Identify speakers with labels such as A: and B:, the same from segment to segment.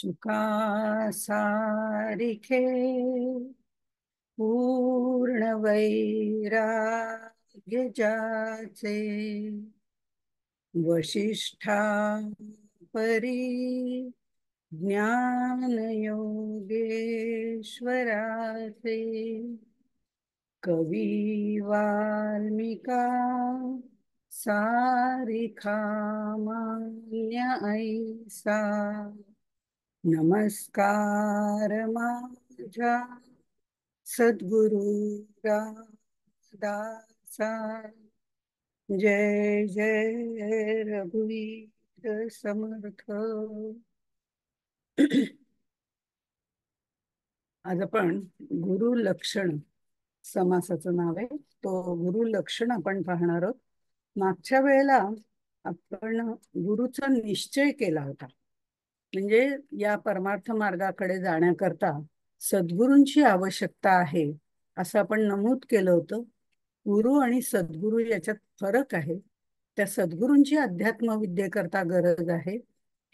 A: सुखा सारिखे पूर्ण वैराग्य जाचे वशिष्ठा परी ज्ञान योगेश्वराचे कवी वाल्मिका सारिखा मान्य ऐसा नमस्कार माझ्या सद्गुरु रामदासा. जय जय रघुवीर समर्थ. आज आपण गुरु लक्षण समासाचं नाव आहे, तो गुरु लक्षण आपण पाहणार आहोत. मागच्या वेळेला आपण गुरुचा निश्चय केला होता, म्हणजे या परमार्थ मार्गाकडे जाण्याकरता सद्गुरूंची आवश्यकता आहे असं आपण नमूद केलं होतं. गुरु आणि सद्गुरू याच्यात फरक आहे, त्या सद्गुरूंची अध्यात्म विद्येकरता गरज आहे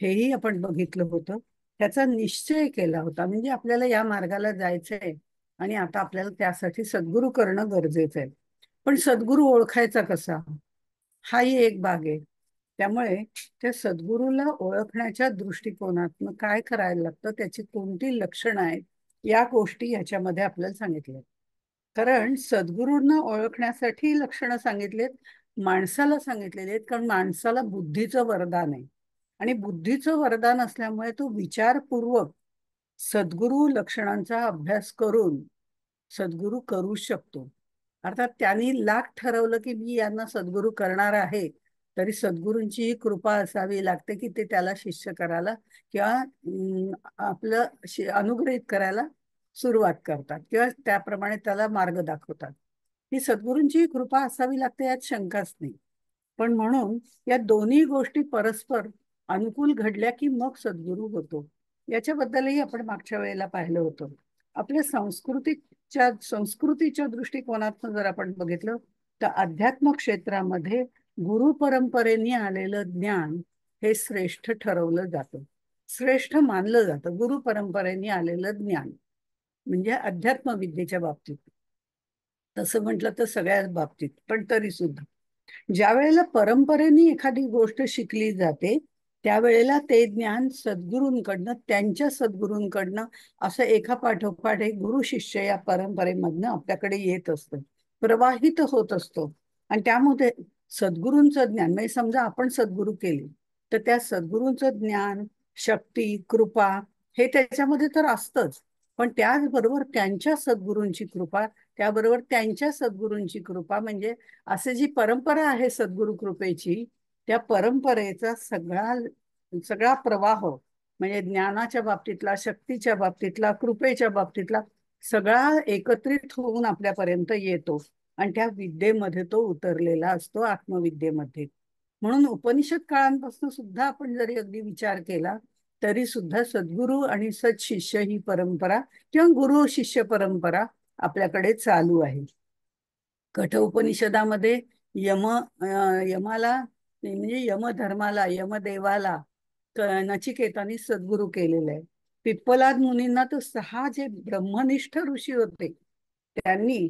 A: हेही आपण बघितलं होतं. त्याचा निश्चय केला होता, म्हणजे आपल्याला या मार्गाला जायचंय आणि आता आपल्याला त्यासाठी सद्गुरू करणं गरजेचं आहे. पण सद्गुरू ओळखायचा कसा, हाही एक भाग आहे. त्यामुळे त्या सद्गुरूला ओळखण्याच्या दृष्टिकोनातून काय करायला लागतं, त्याची कोणती लक्षणं आहेत, या गोष्टी याच्यामध्ये आपल्याला सांगितल्या. कारण सद्गुरूंना ओळखण्यासाठी लक्षणं सांगितलेत, माणसाला सांगितलेले आहेत. कारण माणसाला बुद्धीचं वरदान आहे आणि बुद्धीचं वरदान असल्यामुळे तो विचारपूर्वक सद्गुरू लक्षणांचा अभ्यास करून सद्गुरू करू शकतो. अर्थात त्यांनी लाख ठरवलं की मी यांना सद्गुरू करणार आहे, तरी सद्गुरूंची कृपा असावी लागते की ते त्याला शिष्य करायला किंवा आपलं अनुग्रहित करायला सुरुवात करतात किंवा त्याप्रमाणे त्याला मार्ग दाखवतात. ही सद्गुरूंची कृपा असावी लागते, यात शंकाच नाही. पण म्हणून या दोन्ही गोष्टी परस्पर अनुकूल घडल्या की मग सद्गुरू होतो. याच्याबद्दलही आपण मागच्या वेळेला पाहिलं होतं. आपल्या संस्कृतीच्या दृष्टिकोनातून जर आपण बघितलं तर अध्यात्म क्षेत्रामध्ये गुरु परंपरेने आलेलं ज्ञान हे श्रेष्ठ ठरवलं जातं, श्रेष्ठ मानलं जातं. गुरु परंपरेने आलेलं ज्ञान म्हणजे अध्यात्म विद्येच्या बाबतीत, तसं म्हटलं तर सगळ्याच बाबतीत. पण तरी सुद्धा ज्या वेळेला परंपरेने एखादी गोष्ट शिकली जाते त्यावेळेला ते ज्ञान सद्गुरूंकडनं, त्यांच्या सद्गुरूंकडनं असं एका पाठोपाठ एक गुरु शिष्य या परंपरेमधनं आपल्याकडे येत असतं, प्रवाहित होत असतो. आणि त्यामध्ये सद्गुरूंचं ज्ञान, म्हणजे समजा आपण सद्गुरू केले तर त्या सद्गुरूंचं ज्ञान, शक्ती, कृपा हे त्याच्यामध्ये तर असतंच. पण त्याचबरोबर त्यांच्या सद्गुरूंची कृपा, त्याबरोबर त्यांच्या सद्गुरूंची कृपा, म्हणजे असे जी परंपरा आहे सद्गुरु कृपेची, त्या परंपरेचा सगळा सगळा प्रवाह, म्हणजे ज्ञानाच्या बाबतीतला, शक्तीच्या बाबतीतला, कृपेच्या बाबतीतला सगळा एकत्रित होऊन आपल्यापर्यंत येतो आणि त्या विद्येमध्ये तो उतरलेला असतो, आत्मविद्येमध्ये. म्हणून उपनिषद काळांपासून सुद्धा आपण जरी अगदी विचार केला तरी सुद्धा सद्गुरू आणि सत्शिष्य ही परंपरा किंवा गुरु शिष्य परंपरा आपल्याकडे चालू आहे. कठोपनिषदामध्ये यमाला, म्हणजे यमधर्माला, यमदेवाला नचिकेतानी सद्गुरू केलेलं आहे. पिप्पलाद मुनींना तर 6 जे ब्रह्मनिष्ठ ऋषी होते त्यांनी,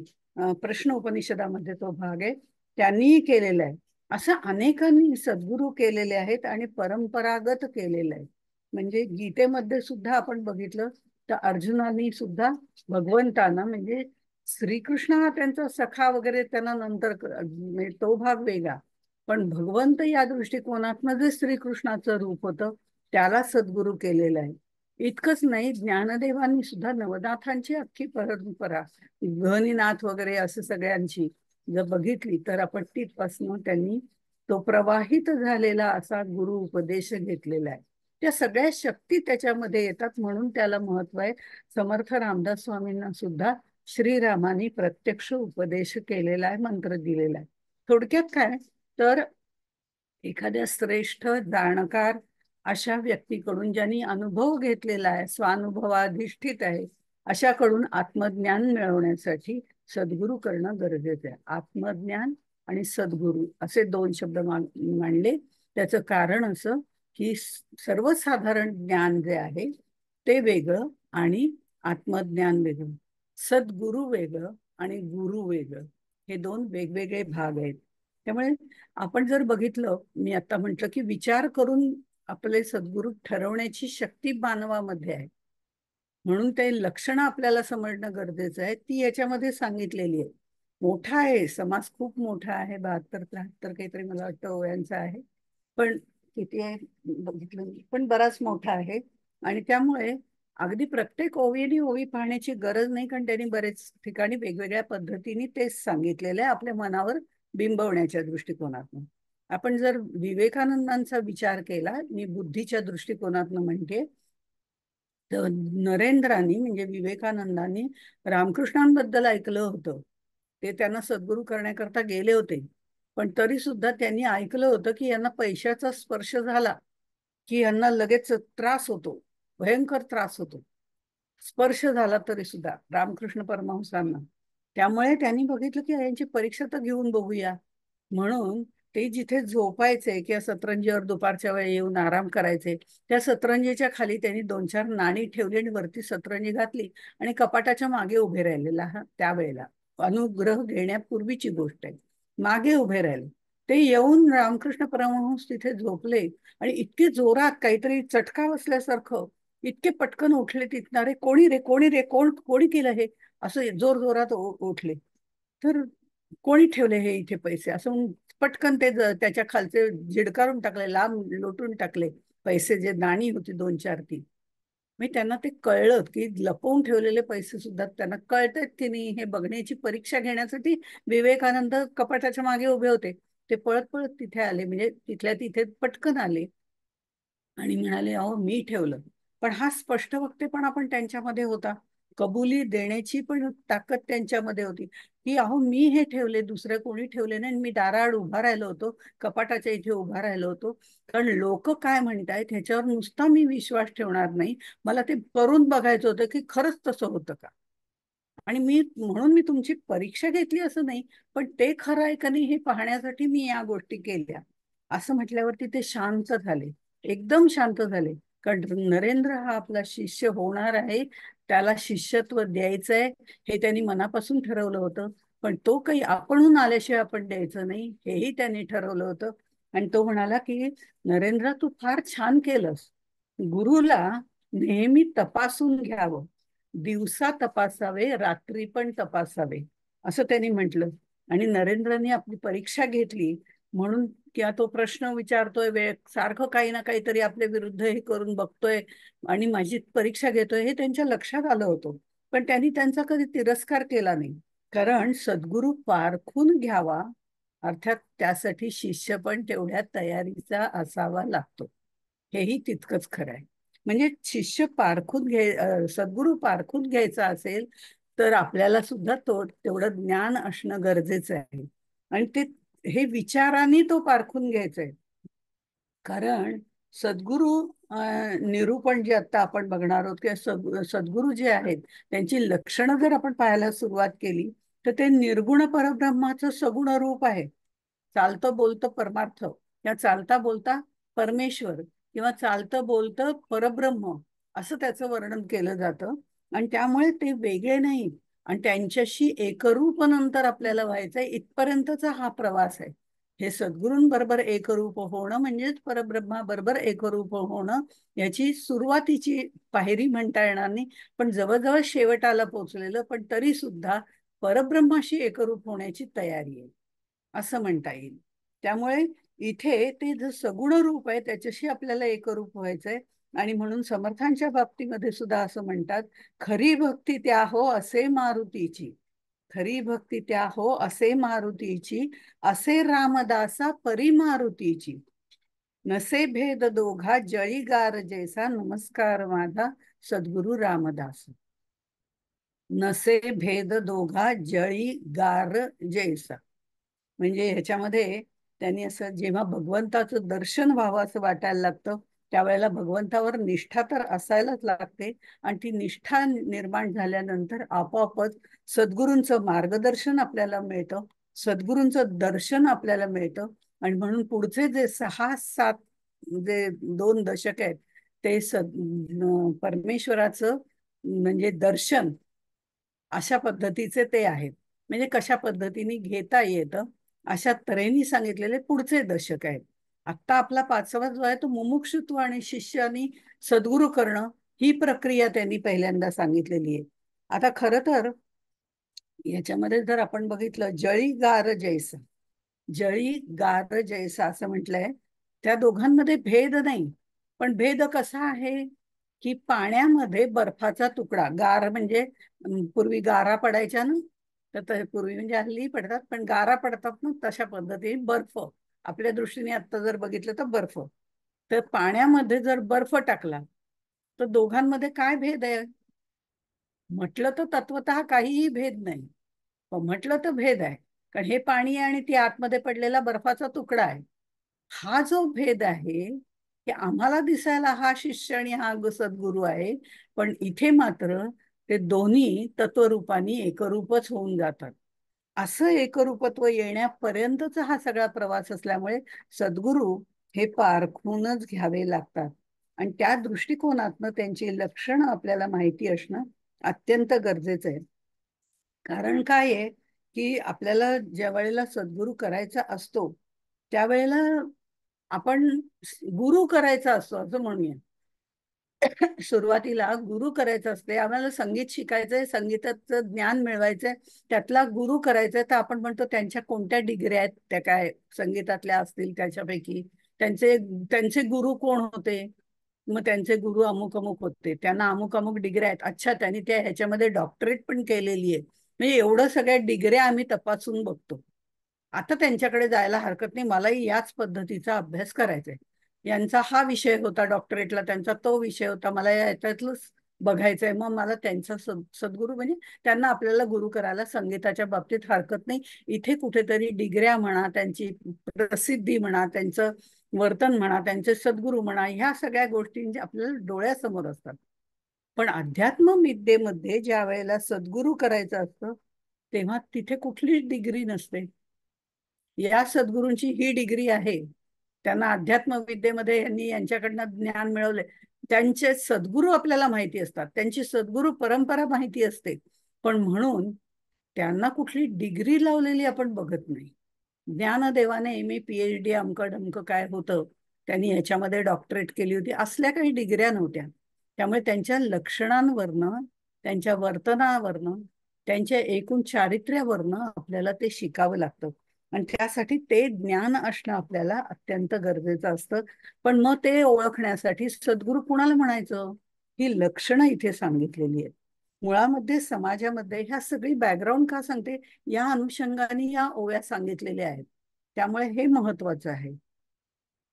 A: प्रश्न उपनिषदामध्ये तो भाग आहे, त्यांनीही केलेला आहे. असं अनेकांनी सद्गुरू केलेले आहेत आणि परंपरागत केलेलं आहे. म्हणजे गीतेमध्ये सुद्धा आपण बघितलं तर अर्जुनानी सुद्धा भगवंतांना, म्हणजे श्रीकृष्ण हा त्यांचा सखा वगैरे, त्यांना नंतर म्हणजे तो भाग वेगळा, पण भगवंत या दृष्टिकोनातनं जे श्रीकृष्णाचं रूप होतं त्याला सद्गुरू केलेलं आहे. इतकंच नाही, ज्ञानदेवांनी सुद्धा नवनाथांची अख्खी परंपरा, गहनीनाथ वगैरे असं सगळ्यांची जर बघितली तर आपण तिथपासून त्यांनी तो प्रवाहित झालेला असा गुरु उपदेश घेतलेला आहे. त्या सगळ्या शक्ती त्याच्यामध्ये येतात, म्हणून त्याला महत्व आहे. समर्थ रामदास स्वामींना सुद्धा श्रीरामाने प्रत्यक्ष उपदेश केलेला आहे, मंत्र दिलेला आहे. थोडक्यात काय तर एखाद्या श्रेष्ठ जाणकार अशा व्यक्तीकडून, ज्यांनी अनुभव घेतलेला आहे, स्वानुभवाधिष्ठित आहे, अशाकडून आत्मज्ञान मिळवण्यासाठी सद्गुरू करणं गरजेचं आहे. आत्मज्ञान आणि सद्गुरू असे 2 शब्द मांडले. त्याचं कारण असं की सर्वसाधारण ज्ञान जे आहे ते वेगळं आणि आत्मज्ञान वेगळं. सद्गुरू वेगळं आणि गुरु वेगळं, हे दोन वेगवेगळे भाग आहेत. त्यामुळे आपण जर बघितलं, मी आता म्हटलं की विचार करून आपले सद्गुरू ठरवण्याची शक्ती मानवामध्ये आहे. म्हणून ते लक्षणं आपल्याला समजणं गरजेचं आहे, ती याच्यामध्ये सांगितलेली आहे. मोठा आहे समाज, खूप मोठा आहे, 72-73 काहीतरी मला वाटतं वयांचा आहे. पण किती आहे बघितलं नाही, पण बराच मोठा आहे. आणि त्यामुळे अगदी प्रत्येक ओवीने ओवी पाहण्याची गरज नाही, कारण त्यांनी बरेच ठिकाणी वेगवेगळ्या पद्धतीने तेच सांगितलेलं आहे आपल्या मनावर बिंबवण्याच्या दृष्टिकोनातून. आपण जर विवेकानंदांचा विचार केला, मी बुद्धीच्या दृष्टिकोनातून म्हणते, तर नरेंद्रांनी म्हणजे विवेकानंदांनी रामकृष्णांबद्दल ऐकलं होतं. ते त्यांना सद्गुरू करण्याकरता गेले होते, पण तरी सुद्धा त्यांनी ऐकलं होतं की यांना पैशाचा स्पर्श झाला की यांना लगेच त्रास होतो, भयंकर त्रास होतो. स्पर्श झाला तरी सुद्धा रामकृष्ण परमहंसांना. त्यामुळे त्यांनी बघितलं की यांची परीक्षा तर घेऊन बघूया. म्हणून ते जिथे झोपायचे किंवा सतरंजीवर दुपारच्या वेळी येऊन आराम करायचे, त्या सतरंजीच्या खाली त्यांनी 2-4 नाणी ठेवली आणि वरती सतरंजी घातली आणि कपाटाच्या मागे उभे राहिलेला. हा त्यावेळेला अनुग्रह घेण्यापूर्वीची गोष्ट आहे. मागे उभे राहिले ते, येऊन रामकृष्ण परमहंस तिथे झोपले आणि इतके जोरात काहीतरी चटका बसल्यासारखं इतके पटकन उठले तिथनं, अरे कोणी रे, कोणी रे, कोणी केलं हे, असं जोर जोरात उठले. तर कोणी ठेवले हे इथे पैसे, असं म्हणून पटकन ते त्याच्या खालचे झिडकारून टाकले, लांब लोटून टाकले पैसे, जे नाणी होती 2-4 ती. मी त्यांना ते कळलं की लपवून ठेवलेले पैसे सुद्धा त्यांना कळतात की नाही हे बघण्याची परीक्षा घेण्यासाठी विवेकानंद कपाटाच्या मागे उभे होते. ते पळत पळत तिथे आले, म्हणजे तिथल्या तिथे पटकन आले आणि म्हणाले, अहो मी ठेवलं. पण हा स्पष्ट वक्तेपणा पण त्यांच्यामध्ये होता, कबुली देण्याची पण ताकद त्यांच्यामध्ये होती की अहो मी हे ठेवले, दुसरे कोणी ठेवले नाही. मी दाराआड उभा राहिलो होतो, कपाटाच्या इथे उभा राहिलो होतो, कारण लोक काय म्हणतायत ह्याच्यावर नुसता मी विश्वास ठेवणार नाही, मला ते करून बघायचं होतं की खरंच तसं होतं का. आणि म्हणून मी तुमची परीक्षा घेतली असं नाही, पण ते खरं आहे का नाही हे पाहण्यासाठी मी या गोष्टी केल्या. असं म्हटल्यावरती ते शांत झाले, एकदम शांत झाले. कारण नरेंद्र हा आपला शिष्य होणार आहे, त्याला शिष्यत्व द्यायचंय हे त्यांनी मनापासून ठरवलं होतं. पण तो काही आपणहून आल्याशिवाय आपण द्यायचं नाही, हेही त्यांनी ठरवलं होतं. आणि तो म्हणाला की नरेंद्र, तू फार छान केलंस. गुरुला नेहमी तपासून घ्यावं, दिवसा तपासावे, रात्री पण तपासावे, असं त्यांनी म्हटलं. आणि नरेंद्रने आपली परीक्षा घेतली म्हणून, किंवा तो प्रश्न विचारतोय वेळ सारखं, काही ना काहीतरी आपल्या विरुद्ध हे करून बघतोय आणि माझी परीक्षा घेतोय, हे त्यांच्या लक्षात आलं होतं. पण त्यांनी त्यांचा कधी तिरस्कार केला नाही, कारण सद्गुरू पारखून घ्यावा, अर्थात त्यासाठी शिष्य पण तेवढ्या तयारीचा असावा लागतो, हेही तितकंच खरं आहे. म्हणजे शिष्य पारखून सद्गुरू पारखून घ्यायचा असेल तर आपल्याला सुद्धा तेवढं ज्ञान असणं गरजेचं आहे. आणि ते हे विचाराने तो पारखून घ्यायचा आहे. कारण सद्गुरू निरूपण जे आता आपण बघणार आहोत, किंवा सद्गुरू जे आहेत त्यांची लक्षणं जर आपण पाहायला सुरुवात केली, तर ते निर्गुण परब्रह्माचं सगुण रूप आहे. चालतं बोलतं परमार्थ, किंवा चालता बोलता परमेश्वर, किंवा चालतं बोलतं परब्रह्म, असं त्याचं वर्णन केलं जातं. आणि त्यामुळे ते वेगळे नाही, आणि त्यांच्याशी एकरूप नंतर आपल्याला व्हायचंय, इथपर्यंतचा हा प्रवास आहे. हे सद्गुरूंबरोबर एकरूप होणं म्हणजेच परब्रह्माबरोबर एकरूप होणं, याची सुरुवातीची पायरी म्हणता येणार नाही, पण जवळजवळ शेवटाला पोचलेलं, पण तरी सुद्धा परब्रह्माशी एकरूप होण्याची तयारी आहे, असं म्हणता येईल. त्यामुळे इथे ते जे सगुण रूप आहे त्याच्याशी आपल्याला एकरूप व्हायचंय. आणि म्हणून समर्थांच्या बाबतीमध्ये सुद्धा असं म्हणतात, खरी भक्ती त्या हो असे मारुतीची, खरी भक्ती त्या हो असे मारुतीची, असे रामदासा परी मारुतीची, नसे भेद दोघा जळी गार जैसा, नमस्कार माझा सद्गुरु रामदास. नसे भेद दोघा जळी गार जैसा, म्हणजे ह्याच्यामध्ये त्यांनी असं, जेव्हा भगवंताचं दर्शन व्हावं असं वाटायला लागतं, त्यावेळेला भगवंतावर निष्ठा तर असायलाच लागते. आणि ती निष्ठा निर्माण झाल्यानंतर आपोआपच सद्गुरूंचं मार्गदर्शन आपल्याला मिळतं, सद्गुरूंचं दर्शन आपल्याला मिळतं. आणि म्हणून पुढचे जे 6-7 जे 2 दशक आहेत, ते परमेश्वराचं म्हणजे दर्शन अशा पद्धतीचे ते आहेत. म्हणजे कशा पद्धतीने घेता येतं अशा तऱ्हेने सांगितलेले पुढचे दशक आहेत. आत्ता आपला 5वा जो आहे तो मुमुक्षुत्व आणि शिष्यानी सद्गुरू करणं ही प्रक्रिया त्यांनी पहिल्यांदा सांगितलेली आहे. आता खरं तर याच्यामध्ये जर आपण बघितलं, जळी गार जैसा, जळी गार जैसा असं म्हटलंय. त्या दोघांमध्ये भेद नाही, पण भेद कसा आहे की पाण्यामध्ये बर्फाचा तुकडा, गार म्हणजे पूर्वी गारा पडायच्या ना, पूर्वी म्हणजे हल्ली पडतात, पण गारा पडतात ना, तशा पद्धतीने बर्फ आपल्या दृष्टीने आता जर बघितलं तर बर्फ. तर पाण्यामध्ये जर बर्फ टाकला तर दोघांमध्ये काय भेद आहे म्हटलं तर तत्वतः काहीही भेद नाही. पण म्हटलं तर भेद आहे, कारण हे पाणी आहे आणि ती आतमध्ये पडलेला बर्फाचा तुकडा आहे. हा जो भेद आहे की आम्हाला दिसायला हा शिष्य आणि हा सद्गुरू आहे, पण इथे मात्र ते दोन्ही तत्वरूपानी एकरूपच होऊन जातात. असं एकरूपत्व येण्यापर्यंतचा हा सगळा प्रवास असल्यामुळे सद्गुरू हे पारखूनच घ्यावे लागतात. आणि त्या दृष्टिकोनातनं त्यांची लक्षणं आपल्याला माहिती असणं अत्यंत गरजेचं आहे. कारण काय आहे की आपल्याला ज्या वेळेला सद्गुरू करायचा असतो त्यावेळेला आपण गुरु करायचा असतो असं म्हणूया. सुरुवातीला गुरु करायचं असते, आम्हाला संगीत शिकायचंय, संगीताचं ज्ञान मिळवायचंय, त्यातला गुरु करायचंय, तर आपण म्हणतो त्यांच्या कोणत्या डिग्री आहेत त्या काय संगीतातल्या असतील त्याच्यापैकी, त्यांचे त्यांचे गुरु कोण होते, मग त्यांचे गुरु अमुक अमुक होते, त्यांना अमुक अमुक डिग्री आहेत, अच्छा त्यांनी त्या ह्याच्यामध्ये डॉक्टरेट पण केलेली आहे. म्हणजे एवढं सगळ्या डिग्र्या आम्ही तपासून बघतो. आता त्यांच्याकडे जायला हरकत नाही, मलाही याच पद्धतीचा अभ्यास करायचा आहे. यांचा हा विषय होता डॉक्टरेटला, त्यांचा तो विषय होता, मला याच्यातलंच बघायचंय, मग मला त्यांचा सद्गुरू म्हणजे त्यांना आपल्याला गुरु करायला संगीताच्या बाबतीत हरकत नाही. इथे कुठेतरी डिग्र्या म्हणा, त्यांची प्रसिद्धी म्हणा, त्यांचं वर्तन म्हणा, त्यांचे सद्गुरू म्हणा, ह्या सगळ्या गोष्टी आपल्याला डोळ्यासमोर असतात. पण अध्यात्म विद्येमध्ये ज्या वेळेला सद्गुरू करायचं असतं तेव्हा तिथे कुठलीच डिग्री नसते. या सद्गुरूंची ही डिग्री आहे, त्यांना अध्यात्म विद्येमध्ये यांनी यांच्याकडनं ज्ञान मिळवले, त्यांचे सद्गुरू आपल्याला माहिती असतात, त्यांची सद्गुरू परंपरा माहिती असते, पण म्हणून त्यांना कुठली डिग्री लावलेली आपण बघत नाही. ज्ञानदेवाने एम.ए. PhD अमकं डमकं काय होतं, त्यांनी ह्याच्यामध्ये डॉक्टरेट केली होती, असल्या काही डिग्र्या नव्हत्या. त्यामुळे त्यांच्या लक्षणांवरनं, त्यांच्या वर्तनावरनं, त्यांच्या एकूण चारित्र्यावरनं आपल्याला ते शिकावं लागतं. आणि त्यासाठी ते ज्ञान असणं आपल्याला अत्यंत गरजेचं असतं. पण मग ते ओळखण्यासाठी सद्गुरू कुणाला म्हणायचं, ही लक्षणं इथे सांगितलेली आहेत. मुळामध्ये समाजामध्ये ह्या सगळी बॅकग्राऊंड का सांगते, या अनुषंगाने या ओव्या सांगितलेल्या आहेत. त्यामुळे हे महत्वाचं आहे.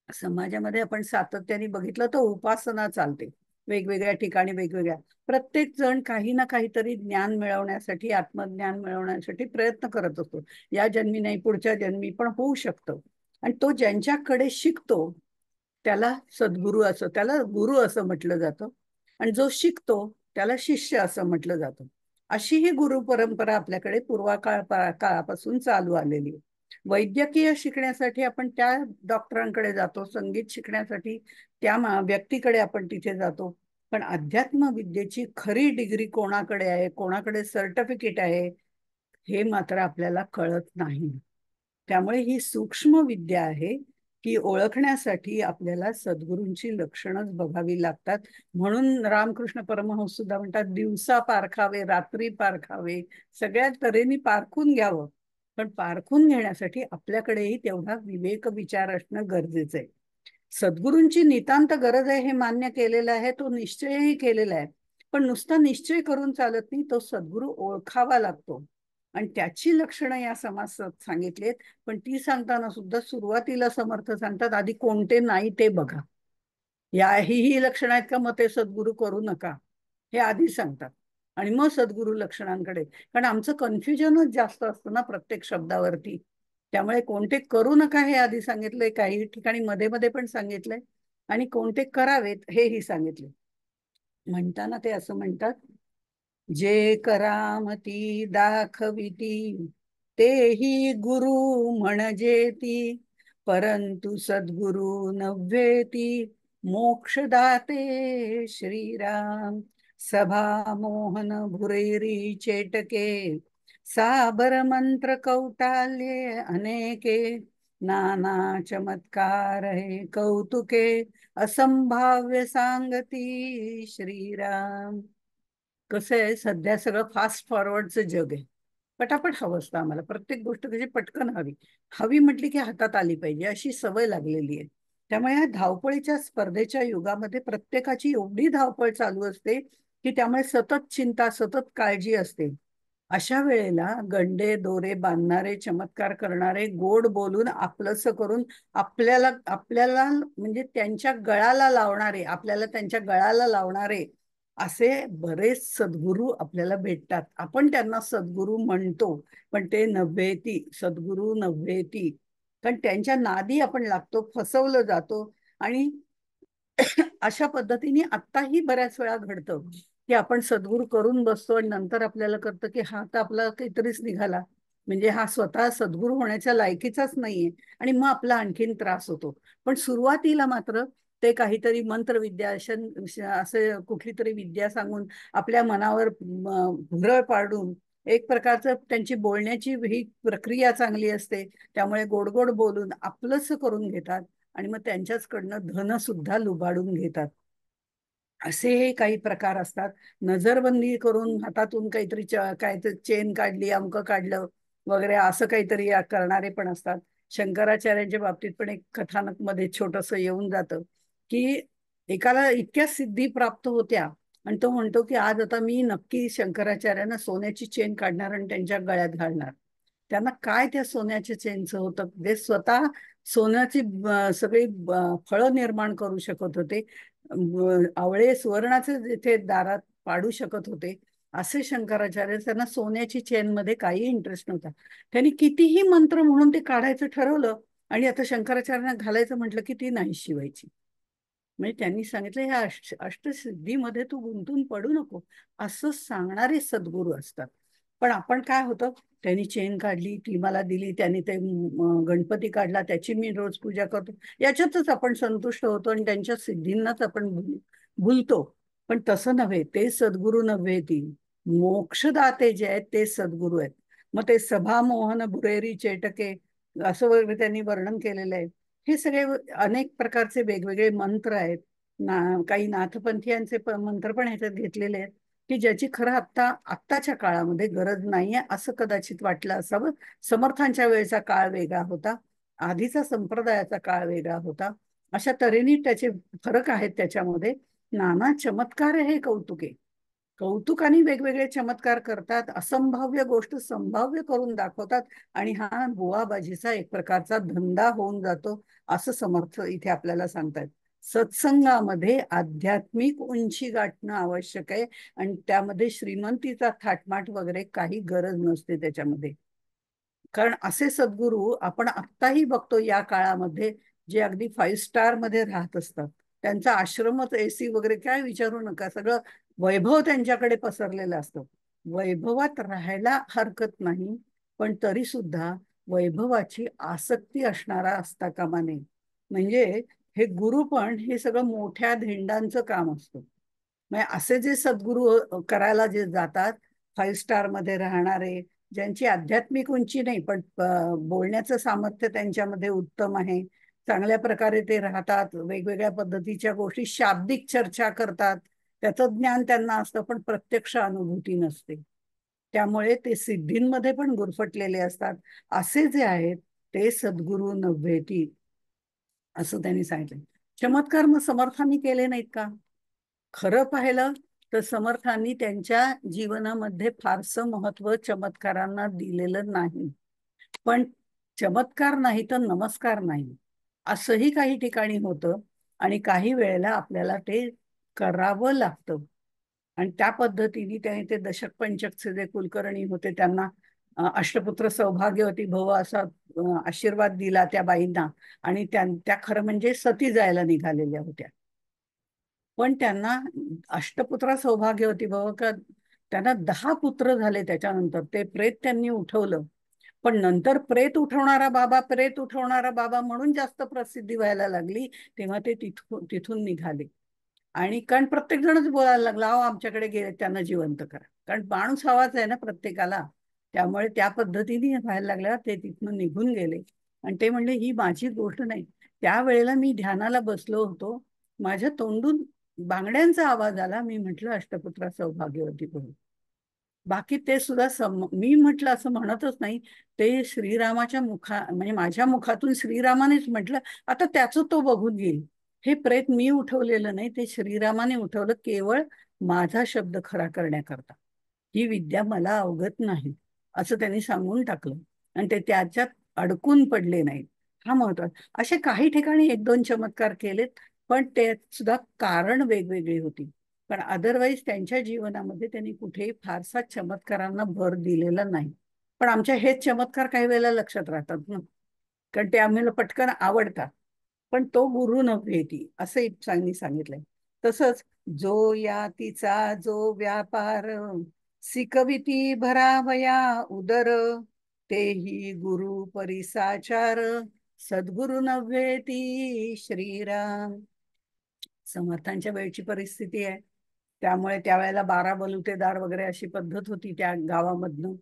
A: समाजामध्ये आपण सातत्याने बघितलं तर उपासना चालते, वेगवेगळ्या ठिकाणी वेगवेगळ्या, प्रत्येक जण काही ना काहीतरी ज्ञान मिळवण्यासाठी, आत्मज्ञान मिळवण्यासाठी प्रयत्न करत असतो. या जन्मी नाही, पुढच्या जन्मी पण होऊ शकतं. आणि तो ज्यांच्याकडे शिकतो त्याला सद्गुरू असं, त्याला गुरु असं म्हटलं जातं, आणि जो शिकतो त्याला शिष्य असं म्हटलं जातं. अशी ही गुरु परंपरा आपल्याकडे काळापासून चालू आलेली आहे. वैद्यकीय शिकण्यासाठी आपण त्या डॉक्टरांकडे जातो, संगीत शिकण्यासाठी त्या व्यक्तीकडे आपण तिथे जातो. पण अध्यात्म विद्येची खरी डिग्री कोणाकडे आहे, कोणाकडे सर्टिफिकेट आहे, हे मात्र आपल्याला कळत नाही. त्यामुळे ही सूक्ष्म विद्या आहे की ओळखण्यासाठी आपल्याला सद्गुरूंची लक्षणच बघावी लागतात. म्हणून रामकृष्ण परमहंस सुद्धा म्हणतात, दिवसा पारखावे, रात्री पारखावे, सगळ्या तऱ्हेने पारखून घ्यावं. पण पारखून घेण्यासाठी आपल्याकडेही तेवढा विवेक विचार असणं गरजेचं आहे. सद्गुरूंची नितांत गरज आहे हे मान्य केलेलं आहे, तो निश्चयही केलेला आहे. पण नुसता निश्चय करून चालत नाही, तो सद्गुरू ओळखावा लागतो. आणि त्याची लक्षणं या समासात सांगितलीत. पण ती सांगताना सुद्धा सुरुवातीला समर्थ सांगतात, आधी कोणते नाही ते बघा. या ही लक्षणं आहेत का, मग ते सद्गुरू करू नका, हे आधी सांगतात. आणि मग सद्गुरू लक्षणांकडे, कारण आमचं कन्फ्युजनच जास्त असतं ना प्रत्येक शब्दावरती. त्यामुळे कोणते करू नका हे आधी सांगितलंय, काही ठिकाणी मध्ये मध्ये पण सांगितलंय, आणि कोणते करावेत हेही सांगितले. म्हणताना ते असं म्हणतात, जे करामती दाखविती तेही गुरु म्हणजे ती, परंतु सद्गुरु नव्हेती, मोक्षदाते श्रीराम, सभा मोहन भुरेरी चेटके, साबर मंत्र कौटाल्ये अनेके, नाना चमत्कार हे कौतुके, असंभाव्य सांगती श्रीराम. कसं आहे, सध्या सगळं फास्ट फॉरवर्डचं जग आहे. पटापट हवं असतं आम्हाला, प्रत्येक गोष्ट कशी पटकन हवी. हवी म्हटली की हातात आली पाहिजे, अशी सवय लागलेली आहे. त्यामुळे या धावपळीच्या स्पर्धेच्या युगामध्ये प्रत्येकाची एवढी धावपळ चालू असते की त्यामुळे सतत चिंता, सतत काळजी असते. अशा वेळेला गंडे दोरे बांधणारे, चमत्कार करणारे, गोड बोलून आपलंसं करून आपल्याला आपल्याला म्हणजे त्यांच्या गळाला लावणारे, आपल्याला त्यांच्या गळाला लावणारे असे बरेच सद्गुरू आपल्याला भेटतात. आपण त्यांना सद्गुरू म्हणतो, पण ते नव्हेती, सद्गुरू नव्हेती. कारण त्यांच्या नादी आपण लागतो, फसवलं जातो. आणि अशा पद्धतीने आत्ताही बऱ्याच वेळा घडतं की आपण सद्गुरू करून बसतो आणि नंतर आपल्याला कळतं की हा तर आपला काहीतरीच निघाला, म्हणजे हा स्वतः सद्गुरू होण्याच्या लायकीचाच नाहीये. आणि मग आपला आणखीन त्रास होतो. पण सुरुवातीला मात्र ते काहीतरी मंत्रविद्या असे कुठली तरी विद्या सांगून आपल्या मनावर भुरळ पाडून, एक प्रकारचं त्यांची बोलण्याची ही प्रक्रिया चांगली असते, त्यामुळे गोड गोड बोलून आपलंसं करून घेतात. आणि मग त्यांच्याचकडनं धन सुद्धा लुबाडून घेतात. असे काही प्रकार असतात. नजरबंदी करून हातातून काहीतरी काय तर चेन काढली, अंक काढलं वगैरे, असं काहीतरी करणारे पण असतात. शंकराचार्यांच्या बाबतीत पण एक कथानक मध्ये छोटस येऊन जातं की एकाला इतक्या सिद्धी प्राप्त होत्या आणि तो म्हणतो की आज आता मी नक्की शंकराचार्यांना सोन्याची चेन काढणार आणि त्यांच्या गळ्यात घालणार. त्यांना काय त्या सोन्याच्या चेनचं होतं, ते स्वतः सोन्याची सगळी फळं निर्माण करू शकत होते. आवळे सुवर्णाचे जिथे दारात पाडू शकत होते, असे शंकराचार्य, त्यांना सोन्याची चेन मध्ये काही इंटरेस्ट नव्हता. त्यांनी कितीही मंत्र म्हणून ते काढायचं ठरवलं आणि आता शंकराचार्यांना घालायचं म्हटलं की ती नाही शिवायची. म्हणजे त्यांनी सांगितलं ह्या अष्टसिद्धीमध्ये तू गुंतून पडू नको, असं सांगणारे सद्गुरू असतात. पण आपण काय होतं, त्यांनी चेन काढली, ती मला दिली, त्यांनी ते गणपती काढला, त्याची मी रोज पूजा करतो, याच्यातच आपण संतुष्ट होतो आणि त्यांच्या सिद्धींनाच आपण भुलतो. पण तसं नव्हे, ते सद्गुरू नव्हे, ती मोक्षदाते जे आहेत ते सद्गुरू आहेत. मग ते सभा मोहन भुरेरी चेटके असं वगैरे त्यांनी वर्णन केलेलं आहे. हे सगळे अनेक प्रकारचे वेगवेगळे मंत्र आहेत. काही नाथपंथीयांचे मंत्र पण ह्याच्यात घेतलेले आहेत की ज्याची खरं आत्ताच्या काळामध्ये गरज नाहीये असं कदाचित वाटलं असावं. समर्थांच्या वेळेचा काळ वेगळा होता, आधीचा संप्रदायाचा काळ वेगळा होता. अशा तऱ्हेने त्याचे फरक आहेत त्याच्यामध्ये. नाना चमत्कार हे कौतुके, कौतुकाने वेगवेगळे चमत्कार करतात, असंभाव्य गोष्ट संभाव्य करून दाखवतात. आणि हा बुवाबाजीचा एक प्रकारचा धंदा होऊन जातो, असं समर्थ इथे आपल्याला सांगतात. सत्संगामध्ये आध्यात्मिक उंची गाठणं आवश्यक आहे आणि त्यामध्ये श्रीमंतीचा थाटमाट वगैरे काही गरज नसते त्याच्यामध्ये. कारण असे सद्गुरू आपण आत्ताही बघतो या काळामध्ये, जे अगदी 5 स्टार मध्ये राहत असतात. त्यांचा आश्रमच एसी वगैरे काय विचारू नका, सगळं वैभव त्यांच्याकडे पसरलेलं असतं. वैभवात राहायला हरकत नाही, पण तरी सुद्धा वैभवाची आसक्ती असणारा असता कामा नये. म्हणजे हे गुरु पण हे सगळं मोठ्या धेंडांचं काम असतं. म्हणजे असे जे सद्गुरू करायला जे जातात, 5 स्टार मध्ये राहणारे, ज्यांची आध्यात्मिक उंची नाही पण बोलण्याचं सामर्थ्य त्यांच्यामध्ये उत्तम आहे, चांगल्या प्रकारे ते राहतात, वेगवेगळ्या पद्धतीच्या गोष्टी शाब्दिक चर्चा करतात, त्याचं ज्ञान त्यांना असतं पण प्रत्यक्ष अनुभूती नसते, त्यामुळे ते सिद्धींमध्ये पण गुरफटलेले असतात. असे जे आहेत ते सद्गुरू नव्हेती, असं त्यांनी सांगितलं. चमत्कार मग समर्थांनी केले नाहीत का? खरं पाहिलं तर समर्थांनी त्यांच्या जीवनामध्ये फारसं महत्व चमत्कारांना दिलेलं नाही. पण चमत्कार नाही तर नमस्कार नाही, असंही काही ठिकाणी होतं. आणि काही वेळेला आपल्याला ते करावं लागतं. आणि त्या पद्धतीने त्याने ते दशक पंचकचे जे कुलकर्णी होते त्यांना अष्टपुत्र सौभाग्यवती भव असा आशीर्वाद दिला त्या बाईंना. आणि त्या खरं म्हणजे सती जायला निघालेल्या होत्या. पण त्यांना अष्टपुत्रा सौभाग्यवती भव का, त्यांना 10 पुत्र झाले त्याच्यानंतर, ते प्रेत त्यांनी उठवलं. पण नंतर प्रेत उठवणारा बाबा म्हणून जास्त प्रसिद्धी व्हायला लागली, तेव्हा ते तिथून निघाले. आणि कारण प्रत्येक जणच बोलायला लागला, अहो आमच्याकडे गेले त्यांना जिवंत करा, कारण माणूस हवाच आहे ना प्रत्येकाला. त्यामुळे त्या पद्धतीने व्हायला लागल्या, ते तिथून निघून गेले. आणि ते म्हणले ही माझी गोष्ट नाही. त्यावेळेला मी ध्यानाला बसलो होतो, माझ्या तोंडून बांगड्यांचा आवाज आला. मी म्हटलं अष्टपुत्रा सौभाग्यवती भव. बाकी ते सुद्धा मी म्हटलं असं म्हणतच नाही. ते श्रीरामाच्या म्हणजे माझ्या मुखातून श्रीरामानेच म्हटलं, आता त्याचं तो बघून घेईल. हे प्रेत मी उठवलेलं नाही, ते श्रीरामाने उठवलं, केवळ माझा शब्द खरा करण्याकरता. ही विद्या मला अवगत नाही, असं त्यांनी सांगून टाकलं. आणि ते त्याच्यात अडकून पडले नाहीत. हा महत्वाचा. असे काही ठिकाणी एक दोन चमत्कार केलेत, पण ते सुद्धा कारण वेगवेगळी होती. पण अदरवाईज त्यांच्या जीवनामध्ये त्यांनी कुठेही फारसा चमत्कारांना भर दिलेला नाही. पण आमच्या हेच चमत्कार काही वेळेला लक्षात राहतात ना, कारण ते आम्हाला पटकन आवडतात. पण तो गुरु नव्हे ती, असं एक सांगितलंय. तसंच जो या तिचा जो व्यापार, सिकविती भरावया उदर, तेही गुरु परिसाचार, सद्गुरु नव्हे ती श्रीराम. समर्थांच्या वेळची परिस्थिती आहे, त्यामुळे त्यावेळेला 12 बलुतेदार वगैरे अशी पद्धत होती त्या गावामधनं.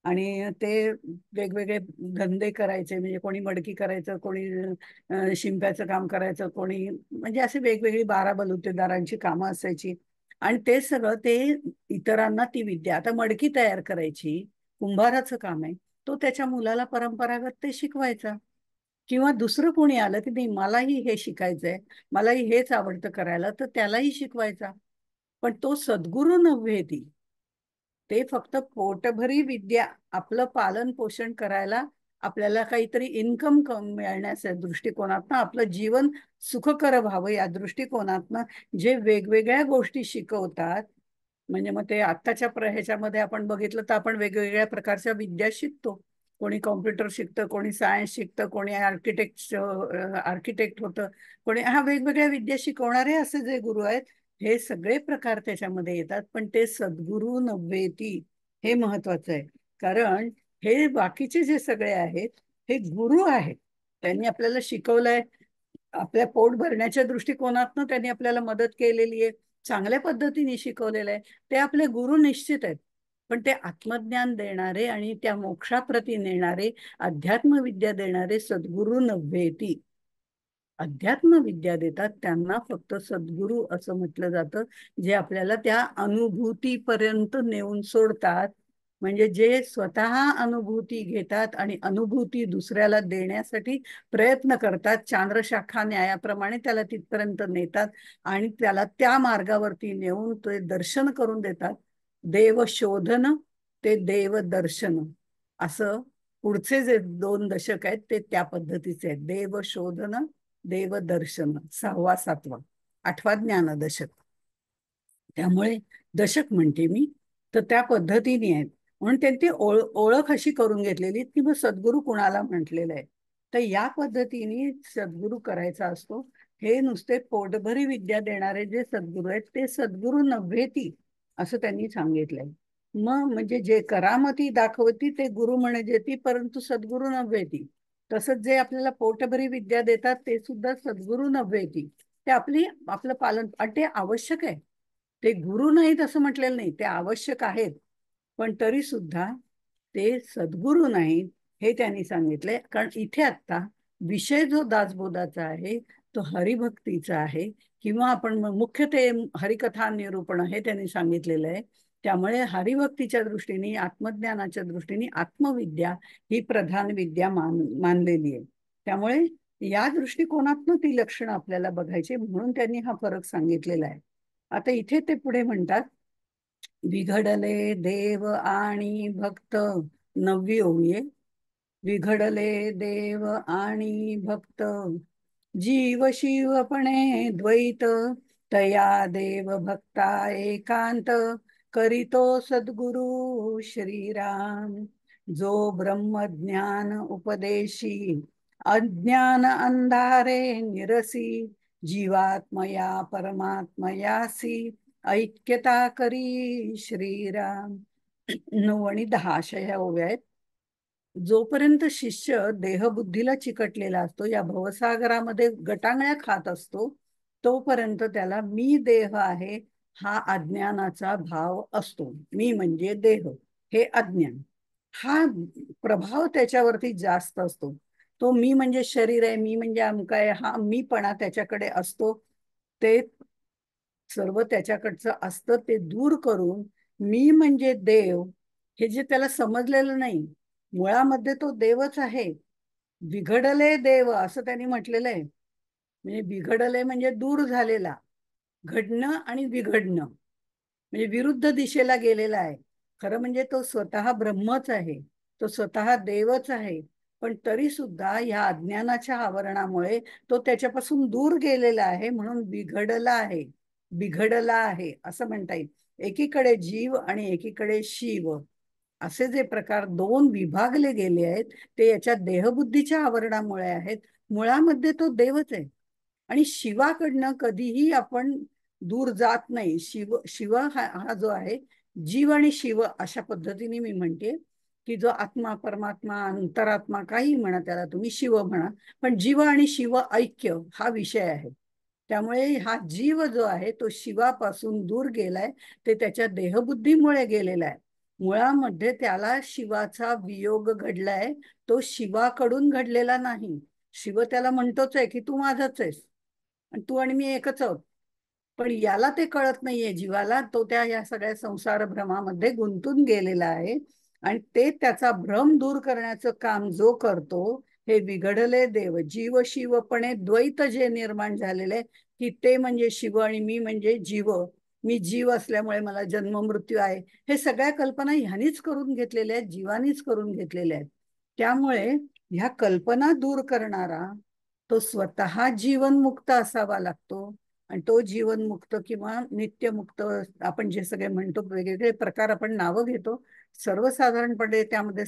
A: आणि ते वेगवेगळे धंदे करायचे, म्हणजे कोणी मडकी करायचं, कोणी शिंप्याचं काम करायचं, कोणी म्हणजे असे वेगवेगळी 12 बलुतेदारांची कामं असायची. आणि ते सगळं ते इतरांना ती विद्या, आता मडकी तयार करायची कुंभाराचं काम आहे, तो त्याच्या मुलाला परंपरागत ते शिकवायचा. किंवा दुसरं कोणी आलं की नाही मलाही हे शिकायचंय, मलाही हेच आवडतं करायला, तर त्यालाही शिकवायचा. पण तो सद्गुरू नव्हे ती. ते फक्त पोटभरी विद्या, आपलं पालन पोषण करायला, आपल्याला काहीतरी इन्कम मिळण्याच्या दृष्टिकोनातनं, आपलं जीवन सुखकर व्हावं या दृष्टिकोनातनं जे वेगवेगळ्या गोष्टी शिकवतात. म्हणजे मग ते आत्ताच्या ह्याच्यामध्ये आपण बघितलं तर आपण वेगवेगळ्या प्रकारच्या विद्या शिकतो. कोणी कॉम्प्युटर शिकतं, कोणी सायन्स शिकतं, कोणी आर्किटेक्ट होतं, कोणी हा वेगवेगळ्या विद्या शिकवणारे असे जे गुरु आहेत, हे सगळे प्रकार त्याच्यामध्ये येतात. पण ते सद्गुरू नव्हेती, हे महत्वाचं आहे. कारण हे बाकीचे जे सगळे आहेत, हे गुरु आहेत. त्यांनी आपल्याला शिकवलंय, आपल्या पोट भरण्याच्या दृष्टिकोनातनं त्यांनी आपल्याला मदत केलेली आहे, चांगल्या पद्धतीने शिकवलेलं आहे. ते आपले गुरु निश्चित आहेत. पण ते आत्मज्ञान देणारे आणि त्या मोक्षाप्रती नेणारे, अध्यात्म विद्या देणारे सद्गुरू नव्हेती. अध्यात्म विद्या देतात त्यांना फक्त सद्गुरू असं म्हटलं जातं, जे आपल्याला त्या अनुभूतीपर्यंत नेऊन सोडतात. म्हणजे जे स्वतः अनुभूती घेतात आणि अनुभूती दुसऱ्याला देण्यासाठी प्रयत्न करतात, चांद्रशाखा न्यायाप्रमाणे त्याला तिथपर्यंत नेतात आणि त्याला त्या मार्गावरती नेऊन ते दर्शन करून देतात. देव शोधन ते देव दर्शन, असं पुढचे जे 2 दशक आहेत ते त्या पद्धतीचे आहेत. देव शोधन देवदर्शन, 6वा 7वा 8वा ज्ञानदशक. त्यामुळे दशक म्हणते मी, तर त्या पद्धतीने आहेत. म्हणून त्यांनी ओळख अशी करून घेतलेली की मग सद्गुरू कुणाला म्हटलेलं आहे. तर या पद्धतीने सद्गुरू करायचा असतो. हे नुसते पोटभरी विद्या देणारे जे सद्गुरू आहेत, ते सद्गुरू नव्हेती, असं त्यांनी सांगितलंय. मग म्हणजे जे करामती दाखवती ते गुरु म्हणजे ती, परंतु सद्गुरू नव्हेती. तसंच जे आपल्याला पोटभरी विद्या देतात ते सुद्धा सद्गुरू नव्हेती. ते आपलं पालन, आणि ते आवश्यक आहे. ते गुरु नाहीत असं म्हटलेलं नाही, ते आवश्यक आहेत. पण तरी सुद्धा ते सद्गुरू नाहीत हे त्यांनी सांगितलंय. कारण इथे आता विषय जो दासबोधाचा आहे तो हरिभक्तीचा आहे, किंवा आपण मुख्य ते हरिकथा निरूपण हे त्यांनी सांगितलेलं आहे. त्यामुळे हरिभक्तीच्या दृष्टीने, आत्मज्ञानाच्या दृष्टीने आत्मविद्या ही प्रधान विद्या मानलेली आहे. त्यामुळे या दृष्टिकोनातनं ती लक्षणं आपल्याला बघायची, म्हणून त्यांनी हा फरक सांगितलेला आहे. आता इथे ते पुढे म्हणतात, विघडले देव आणि भक्त, 9वी ओळी आहे. विघडले देव आणि भक्त, जीव शिवपणे द्वैत, तया देव भक्ता एकांत, करीतो सद्गुरु श्रीराम. जो ब्रह्मज्ञान उपदेशी, अज्ञान अंधारे निरसी, जीवात्मया परमात्मयासी, ऐक्यता करी श्रीराम. 9 आणि 10 अशा ह्या ओव्या आहेत. जोपर्यंत शिष्य देहबुद्धीला चिकटलेला असतो, या भवसागरामध्ये गटांगळ्या खात असतो, तोपर्यंत त्याला मी देह आहे हा अज्ञानाचा भाव असतो. मी म्हणजे देह, हे अज्ञान, हा प्रभाव त्याच्यावरती जास्त असतो. तो मी म्हणजे शरीर आहे, मी म्हणजे अमुक आहे, हा मीपणा त्याच्याकडे असतो. ते सर्व त्याच्याकडचं असतं ते दूर करून मी म्हणजे देव, हे जे त्याला समजलेलं नाही. मुळामध्ये तो देवच आहे. बिघडले देव असं त्यांनी म्हटलेलं आहे. म्हणजे बिघडले म्हणजे दूर झालेला, घडणं आणि बिघडणं म्हणजे विरुद्ध दिशेला गेलेला आहे. खरं म्हणजे तो स्वतः ब्रह्मच आहे, तो स्वतः देवच आहे. पण तरी सुद्धा या अज्ञानाच्या आवरणामुळे तो त्याच्यापासून दूर गेलेला आहे, म्हणून बिघडला आहे. बिघडला आहे असं म्हणता येईल. एकीकडे जीव आणि एकीकडे शिव, असे जे प्रकार दोन विभागले गेले आहेत, ते याच्या देहबुद्धीच्या आवरणामुळे आहेत. मुळामध्ये तो देवच आहे. आणि शिवाकडनं कधीही आपण दूर जात नाही. शिव हा जो आहे, जीव आणि शिव अशा पद्धतीने मी म्हणते, की जो आत्मा, परमात्मा, अंतरात्मा, काही म्हणा त्याला तुम्ही, शिव म्हणा, पण जीव आणि शिव ऐक्य हा विषय आहे. त्यामुळे हा जीव जो आहे तो शिवापासून दूर गेलाय, ते त्याच्या देहबुद्धीमुळे गेलेला आहे. मुळामध्ये त्याला शिवाचा वियोग घडलाय, तो शिवाकडून घडलेला नाही. शिव त्याला म्हणतोच आहे की तू माझाच आहेस आणि तू आणि मी एकच आहोत. पण याला ते कळत नाहीये जीवाला, तो त्या या सगळ्या संसार भ्रमामध्ये गुंतून गेलेला आहे. आणि ते त्याचा भ्रम दूर करण्याचं काम जो करतो, हे बिघडले देव, जीव शिवपणे द्वैत जे निर्माण झालेले, की ते म्हणजे शिव आणि मी म्हणजे जीव, मी जीव असल्यामुळे मला जन्म मृत्यू आहे, हे सगळ्या कल्पना ह्यानीच करून घेतलेल्या आहेत, जीवानीच करून घेतलेल्या आहेत. त्यामुळे ह्या कल्पना दूर करणारा तो स्वतः जीवनमुक्त असावा लागतो. आणि तो जीवनमुक्त किंवा नित्यमुक्त, आपण जे सगळे म्हणतो वेगवेगळे प्रकार आपण नावं घेतो, सर्वसाधारणपणे त्यामध्ये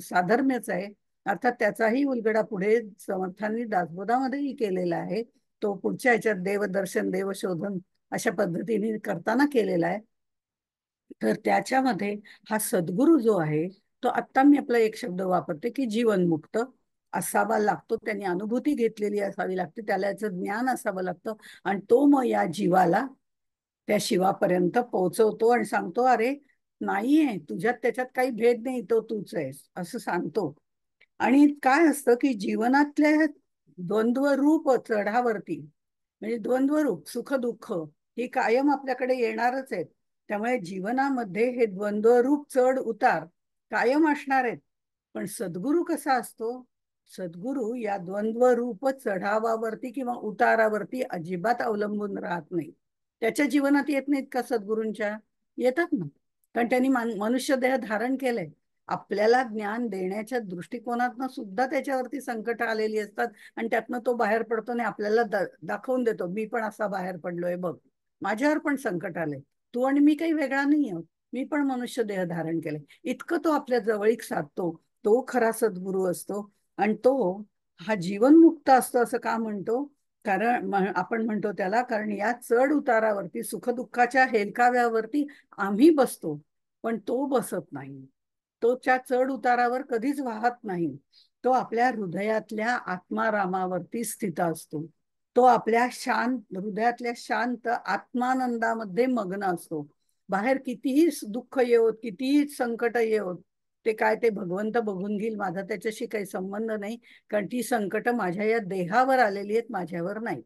A: साधर्म्यच आहे. अर्थात त्याचाही उलगडा पुढे समर्थांनी दासबोधामध्येही केलेला आहे. तो पुढच्या ह्याच्यात देवदर्शन, देवशोधन अशा पद्धतीने करताना केलेला आहे. तर त्याच्यामध्ये हा सद्गुरू जो आहे, तो आत्ता मी आपला एक शब्द वापरते की जीवनमुक्त असावा लागतो. त्यांनी अनुभूती घेतलेली असावी लागते, त्याला याचं ज्ञान असावं लागतं. आणि तो मग या जीवाला त्या शिवापर्यंत पोहोचवतो आणि सांगतो, अरे नाहीये तुझ्यात त्याच्यात काही भेद नाही, तो तूच आहेस असं सांगतो. आणि काय असतं की जीवनातल्या द्वंद्व रूप चढावरती, म्हणजे द्वंद्व रूप सुख दुःख ही कायम आपल्याकडे येणारच आहेत. त्यामुळे जीवनामध्ये हे द्वंद्व रूप चढ उतार कायम असणार आहेत. पण सद्गुरू कसा असतो? सद्गुरू या द्वंद्व रूप चढावावरती किंवा उतारावरती अजिबात अवलंबून राहत नाही. त्याच्या जीवनात येत नाहीत का सद्गुरूंच्या? येतात ना. कारण त्यांनी मनुष्य देह धारण केलंय. आपल्याला ज्ञान देण्याच्या दृष्टिकोनातनं सुद्धा त्याच्यावरती संकट आलेली असतात. आणि त्यातनं तो बाहेर पडतो आणि आपल्याला दाखवून देतो, मी पण असा बाहेर पडलोय बघ, माझ्यावर पण संकट आलंय, तू आणि मी काही वेगळा नाही आहोत, मी पण मनुष्य देह धारण केलंय. इतकं तो आपल्या जवळीक साधतो. तो खरा सद्गुरू असतो. आणि तो हा जीवनमुक्त असतो असं का म्हणतो? कारण आपण म्हणतो त्याला, कारण या चढ उतारावरती, सुखदुःखाच्या हेलकाव्यावरती आम्ही बसतो, पण तो बसत नाही. तो त्या चढ उतारावर कधीच वाहत नाही. तो आपल्या हृदयातल्या आत्मारामावरती स्थित असतो. तो आपल्या शांत हृदयातल्या शांत आत्मानंदामध्ये मग्न असतो. बाहेर कितीही दुःख येवोत, कितीही संकट येवोत, ते काय ते भगवंत बघून घेईल, माझा त्याच्याशी काही संबंध नाही. कारण ती संकट माझ्या या देहावर आलेली आहेत, माझ्यावर नाही.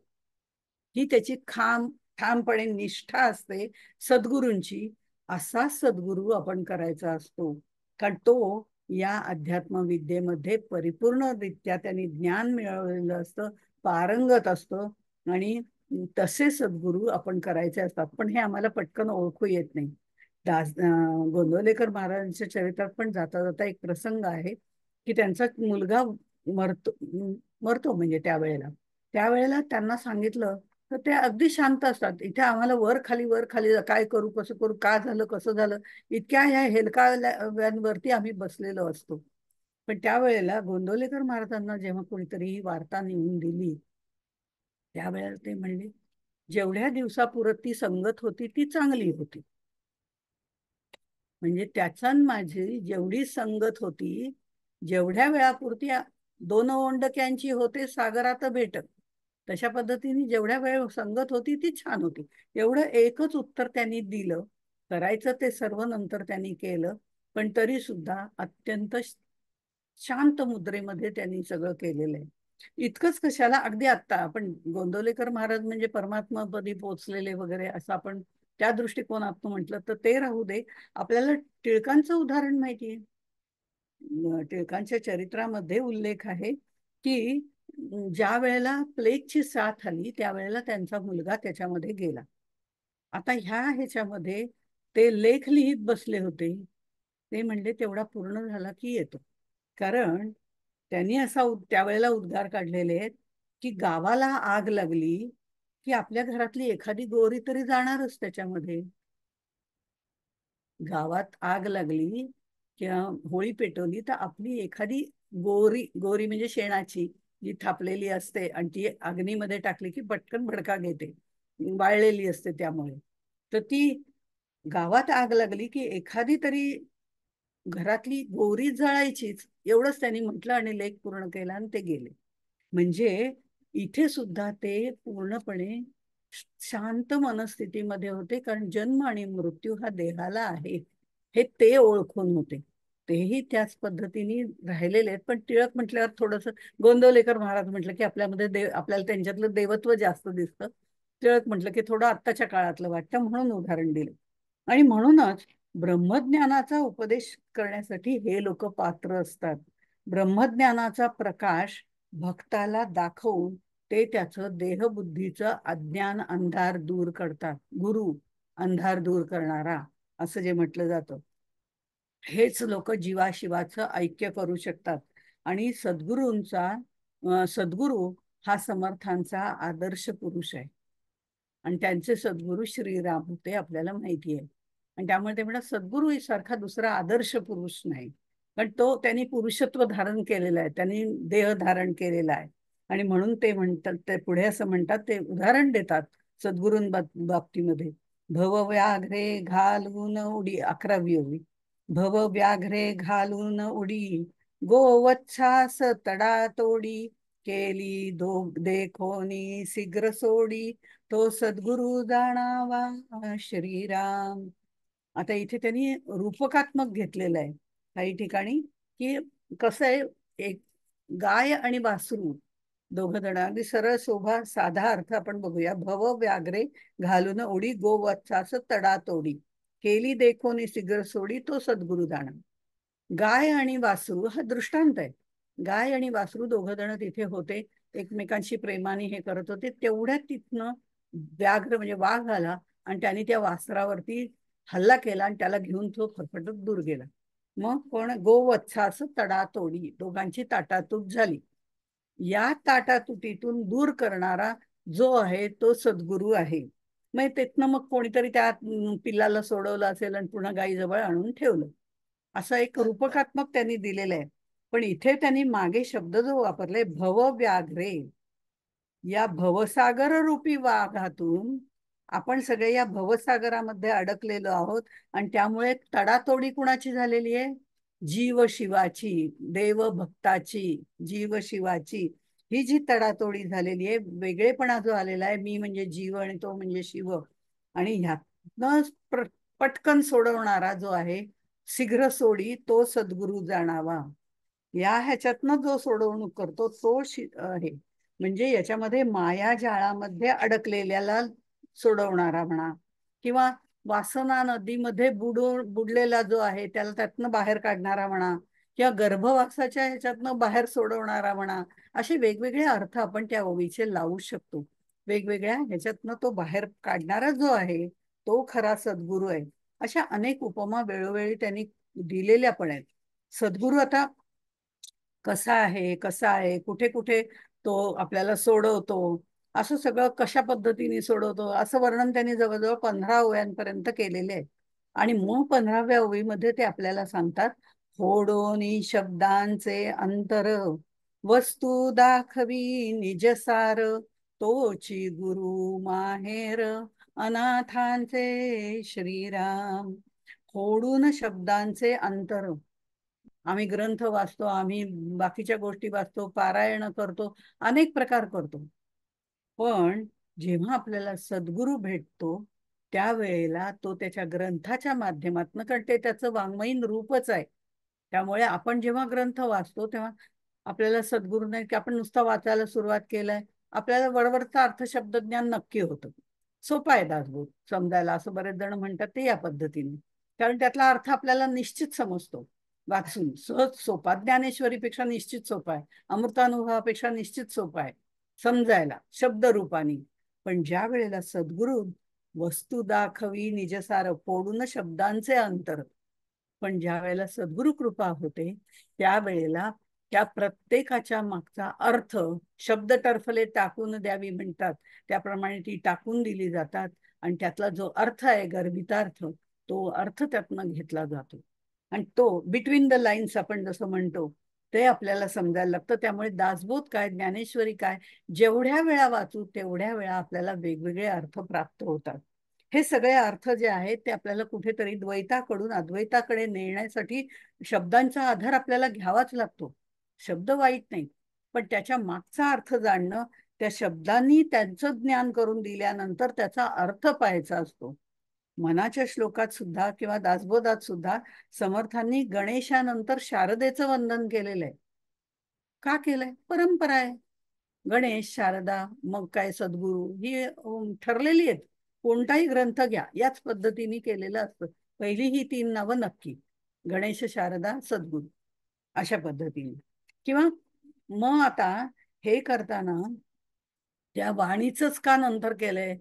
A: ही त्याची ठामपणे निष्ठा असते सद्गुरूंची. असा सद्गुरू आपण करायचा असतो. कारण तो या अध्यात्म विद्येमध्ये परिपूर्णरित्या त्यांनी ज्ञान मिळवलेलं असतं, पारंगत असतं. आणि तसे सद्गुरू आपण करायचे असतात. पण हे आम्हाला पटकन ओळखू येत नाही. गोंदवलेकर महाराजांच्या चरित्रात पण जाता जाता एक प्रसंग आहे की त्यांचा मुलगा मरतो. मरतो म्हणजे त्यावेळेला त्यांना सांगितलं, तर ते अगदी शांत असतात. इथे आम्हाला वर खाली काय करू, कसं करू, का झालं, कसं झालं, इतक्या ह्या हेलकाव्यांवरती आम्ही बसलेलो असतो. पण त्यावेळेला गोंदवलेकर महाराजांना जेव्हा कोणीतरी ही वार्ता नेऊन दिली, त्यावेळेला ते म्हणले, जेवढ्या दिवसापुरत ती संगत होती ती चांगली होती. म्हणजे त्याचा माझी जेवढी संगत होती जेवढ्या वेळापुरती दोन ओंडक्यांची होते सागरात भेट, तशा पद्धतीने जेवढ्या वेळ संगत होती ती छान होती. एवढं एकच उत्तर त्यांनी दिलं. करायचं ते सर्व नंतर त्यांनी केलं, पण तरी सुद्धा अत्यंत शांत मुद्रेमध्ये त्यांनी सगळं केलेलं आहे. इतकंच कशाला, अगदी आत्ता आपण गोंदवलेकर महाराज म्हणजे परमात्मापदी पोचलेले वगैरे असं आपण त्या दृष्टिकोनातून म्हटलं तर ते राहू दे. आपल्याला टिळकांचं उदाहरण माहितीये. टिळकांच्या चरित्रामध्ये उल्लेख आहे की ज्या वेळेला प्लेगची साथ आली त्यावेळेला त्यांचा मुलगा त्याच्यामध्ये गेला. आता ह्याच्यामध्ये ते लेख लिहित बसले होते. ते म्हणले तेवढा पूर्ण झाला की येतो. कारण त्यांनी असा त्यावेळेला उद्गार काढलेले आहेत की गावाला आग लागली की आपल्या घरातली एखादी गोरी तरी जाणारच त्याच्यामध्ये. गावात आग लागली किंवा होळी पेटवली तर आपली एखादी गोरी, गोरी म्हणजे शेणाची जी थापलेली असते आणि ती अग्नीमध्ये टाकली की पटकन भडका घेते, वाळलेली असते त्यामुळे. तर ती गावात आग लागली की एखादी तरी घरातली गोरी जळायचीच, एवढंच त्यांनी म्हटलं आणि लेख पूर्ण केला आणि ते गेले. म्हणजे इथे सुद्धा ते पूर्णपणे शांत मनस्थितीमध्ये होते, कारण जन्म आणि मृत्यू हा देहाला आहे हे ते ओळखून होते. तेही त्याच पद्धतीने राहिलेले आहेत. पण टिळक म्हटल्यावर थोडस, गोंदवलेकर महाराज म्हटलं की आपल्यामध्ये आपल्याला त्यांच्यातलं देवत्व जास्त दिसतं. टिळक म्हटलं की थोडं आत्ताच्या काळातलं वाटतं म्हणून उदाहरण दिलं. आणि म्हणूनच ब्रह्मज्ञानाचा उपदेश करण्यासाठी हे लोक पात्र असतात. ब्रह्मज्ञानाचा प्रकाश भक्ताला दाखवून ते त्याचं देहबुद्धीचं अज्ञान अंधार दूर करतात. गुरु अंधार दूर करणारा असं जे म्हटलं जातं, हेच लोक जीवाशिवाचं ऐक्य करू शकतात. आणि सद्गुरू हा समर्थांचा आदर्श पुरुष आहे. आणि त्यांचे सद्गुरू श्रीराम होते आपल्याला माहिती आहे. आणि त्यामुळे ते म्हणतात सद्गुरू सारखा दुसरा आदर्श पुरुष नाही. पण तो त्यांनी पुरुषत्व धारण केलेलं आहे, त्यांनी देह धारण केलेला आहे. आणि म्हणून ते म्हणतात, ते पुढे असं म्हणतात, ते उदाहरण देतात बाबतीमध्ये. भव व्याघ्रे घालून उडी, 11वी ओवी. भव व्याघ्रे घालून उडी, गोवत्सास तडा तोडी, केली देखोनी शीघ्र सोडी, तो सद्गुरु जाणावा श्रीराम. आता इथे त्यांनी रूपकात्मक घेतलेलं आहे काही ठिकाणी, की कसं आहे, एक गाय आणि वासरू दोघं जण, अगदी सरळ शोभा साधा अर्थ आपण बघूया. भव व्याघ्रे घालून उडी, गोवत्सास तडा तोडी, केली देखोनी शीघ्र सोडी, तो सद्गुरु जाणा. गाय आणि वासरू हा दृष्टांत आहे. गाय आणि वासरू दोघं जण तिथे होते, एकमेकांशी प्रेमाने हे करत होते. तेवढ्यात तिथनं व्याघ्र म्हणजे वाघ आला आणि त्याने त्या वासरावरती हल्ला केला आणि त्याला घेऊन तो फरफटत दूर गेला. मग कोण, गोवत्सास तडातोडी, दोघांची ताटातूट झाली. या ताटातुटीतून दूर करणारा जो आहे तो सद्गुरू आहे. मग तिथनं मग कोणीतरी त्या पिल्लाला सोडवलं असेल आणि पुन्हा गायीजवळ आणून ठेवलं. असं एक रूपकात्मक त्यांनी दिलेलं आहे. पण इथे त्यांनी मागे शब्द जो वापरलाय, भव व्याघ्रे, या भवसागर रूपी वाघातून आपण सगळे या भवसागरामध्ये अडकलेलो आहोत. आणि त्यामुळे तडातोडी कुणाची झालेली आहे? जीव शिवाची, देव भक्ताची, जीव शिवाची ही जी तडातोडी झालेली आहे, वेगळेपणा जो आलेला आहे, मी म्हणजे जीव आणि तो म्हणजे शिव. आणि ह्यातनं पटकन सोडवणारा जो आहे, शीघ्र सोडी, तो सद्गुरु जाणावा. या ह्याच्यातनं जो सोडवणूक करतो तो आहे. म्हणजे याच्यामध्ये मायाजाळामध्ये अडकलेल्याला सोडवणारा म्हणा, किंवा वासना नदीमध्ये बुडलेला जो आहे त्याला त्यातनं बाहेर काढणारा म्हणा, किंवा गर्भवासाच्या ह्याच्यातनं बाहेर सोडवणारा म्हणा. असे वेगवेगळे अर्थ आपण त्या ओवीचे लावू शकतो. वेगवेगळ्या ह्याच्यातनं तो बाहेर काढणारा जो आहे तो खरा सद्गुरू आहे. अशा अनेक उपमा वेळोवेळी त्यांनी दिलेल्या पण आहेत. सद्गुरू आता कसा आहे, कुठे कुठे तो आपल्याला सोडवतो, असं सगळं कशा पद्धतीने सोडवतो असं वर्णन त्यांनी जवळजवळ 15 ओव्यांपर्यंत केलेले आहे. आणि मग 15व्या ओवीमध्ये ते आपल्याला सांगतात, फोडोनी शब्दांचे अंतर, वस्तू दाखवी निजसार, तोची गुरु माहेर, अनाथांचे श्रीराम. फोडून शब्दांचे अंतर, आम्ही ग्रंथ वाचतो, आम्ही बाकीच्या गोष्टी वाचतो, पारायण करतो, अनेक प्रकार करतो. पण जेव्हा आपल्याला सद्गुरू भेटतो त्यावेळेला तो त्याच्या ग्रंथाच्या माध्यमातून, कारण ते त्याचं वाङ्मयीन रूपच आहे, त्यामुळे आपण जेव्हा ग्रंथ वाचतो तेव्हा आपल्याला सद्गुरू नाही की आपण नुसता वाचायला सुरुवात केलंय, आपल्याला वरवरचा अर्थशब्दज्ञान नक्की होतं. सोपा आहे दासबोध समजायला, असं बरेच जण म्हणतात ते या पद्धतीने, कारण त्यातला अर्थ आपल्याला निश्चित समजतो. वाचून सहज सोपा, ज्ञानेश्वरीपेक्षा निश्चित सोपा आहे, अमृतानुभवापेक्षा निश्चित सोपा आहे समजायला शब्दरूपाने. पण ज्या वेळेला सद्गुरू वस्तू दाखवी निजसार फोडून शब्दांचे अंतर, पण ज्या वेळेला सद्गुरु कृपा होते त्यावेळेला त्या प्रत्येकाच्या मागचा अर्थ, शब्द टरफले टाकून द्यावी म्हणतात त्याप्रमाणे ती टाकून दिली जातात, आणि त्यातला जो अर्थ आहे गर्भितार्थ, तो अर्थ त्यातनं घेतला जातो, आणि तो बिटवीन द लाईन्स आपण जसं म्हणतो ते आपल्याला समजायला लागतं. त्यामुळे दासबोध काय, ज्ञानेश्वरी काय, जेवढ्या वेळा वाचू तेवढ्या वेळा आपल्याला वेगवेगळे अर्थ प्राप्त होतात. हे सगळे अर्थ जे आहेत ते आपल्याला कुठेतरी द्वैताकडून अद्वैताकडे नेण्यासाठी शब्दांचा आधार आपल्याला घ्यावाच लागतो. शब्द वाईट नाही, पण त्याच्या मागचा अर्थ जाणणं, त्या शब्दांनी त्यांचं ज्ञान करून दिल्यानंतर त्याचा अर्थ पाहायचा असतो. मनाच्या श्लोकात सुद्धा किंवा दासबोधात सुद्धा समर्थांनी गणेशानंतर शारदेचं वंदन केलेलं आहे. का केलंय? परंपरा आहे. गणेश, शारदा, मग काय सद्गुरू, ही ठरलेली आहेत. कोणताही ग्रंथ घ्या याच पद्धतीने केलेलं असतं. पहिली ही तीन नावं नक्की, गणेश, शारदा, सद्गुरू, अशा पद्धतीने. किंवा मग आता हे करताना त्या वाणीचंच का नंतर केलंय?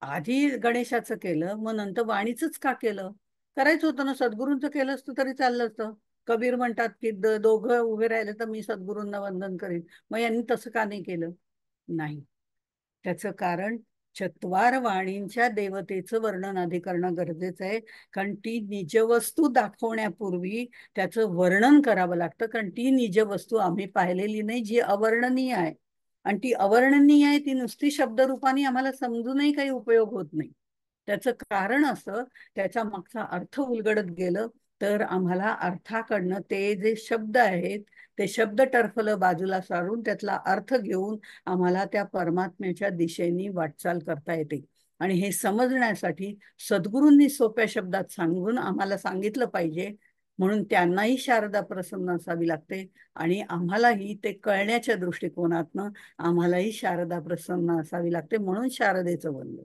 A: आधी गणेशाचं केलं, मग नंतर वाणीचंच का केलं? करायचं होतं ना, सद्गुरूंचं केलं असतं तरी चाललं असतं. कबीर म्हणतात की दोघं उभे राहिले तर मी सद्गुरूंना वंदन करीन, मग यांनी तसं का नाही केलं? नाही, त्याचं कारण चत्वार वाणींच्या देवतेचं वर्णन आधी करणं गरजेचं आहे. कारण ती निजवस्तू दाखवण्यापूर्वी त्याचं वर्णन करावं लागतं, कारण ती निजवस्तू आम्ही पाहिलेली नाही, जी अवर्णनीय आहे. आणि ती अवर्णनीय आहे, ती नुसती शब्दरूपाने आम्हाला समजूनही काही उपयोग होत नाही. त्याचं कारण असं, त्याचा मागचा अर्थ उलगडत गेलं तर आम्हाला अर्थाकडनं ते जे शब्द आहेत ते शब्द टरफलं बाजूला सारून त्यातला अर्थ घेऊन आम्हाला त्या परमात्म्याच्या दिशेने वाटचाल करता येते. आणि हे समजण्यासाठी सद्गुरूंनी सोप्या शब्दात सांगून आम्हाला सांगितलं पाहिजे, म्हणून त्यांनाही शारदा प्रसन्न असावी लागते, आणि आम्हालाही ते कळण्याच्या दृष्टिकोनातनं आम्हालाही शारदा प्रसन्न असावी लागते, म्हणून शारदेचं वंदन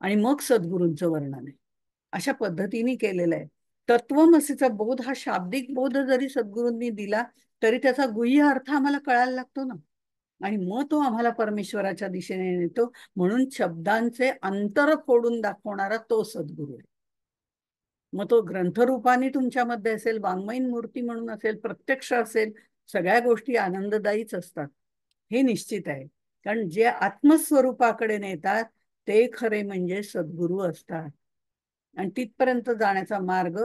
A: आणि मग सद्गुरूंचं वर्णन आहे. अशा पद्धतीने केलेलं आहे. तत्वमसीचा बोध हा शाब्दिक बोध जरी सद्गुरूंनी दिला तरी त्याचा गुह्य अर्थ आम्हाला कळायला लागतो ना, आणि मग तो आम्हाला परमेश्वराच्या दिशेने नेतो. म्हणून शब्दांचे अंतर फोडून दाखवणारा तो सद्गुरू आहे. मग तो ग्रंथरूपाने तुमच्यामध्ये असेल, वाङ्मयीन मूर्ती म्हणून असेल, प्रत्यक्ष असेल, सगळ्या गोष्टी आनंददायीच असतात, हे निश्चित आहे. कारण जे आत्मस्वरूपाकडे नेतात ते खरे म्हणजे सद्गुरू असतात, आणि तिथपर्यंत जाण्याचा मार्ग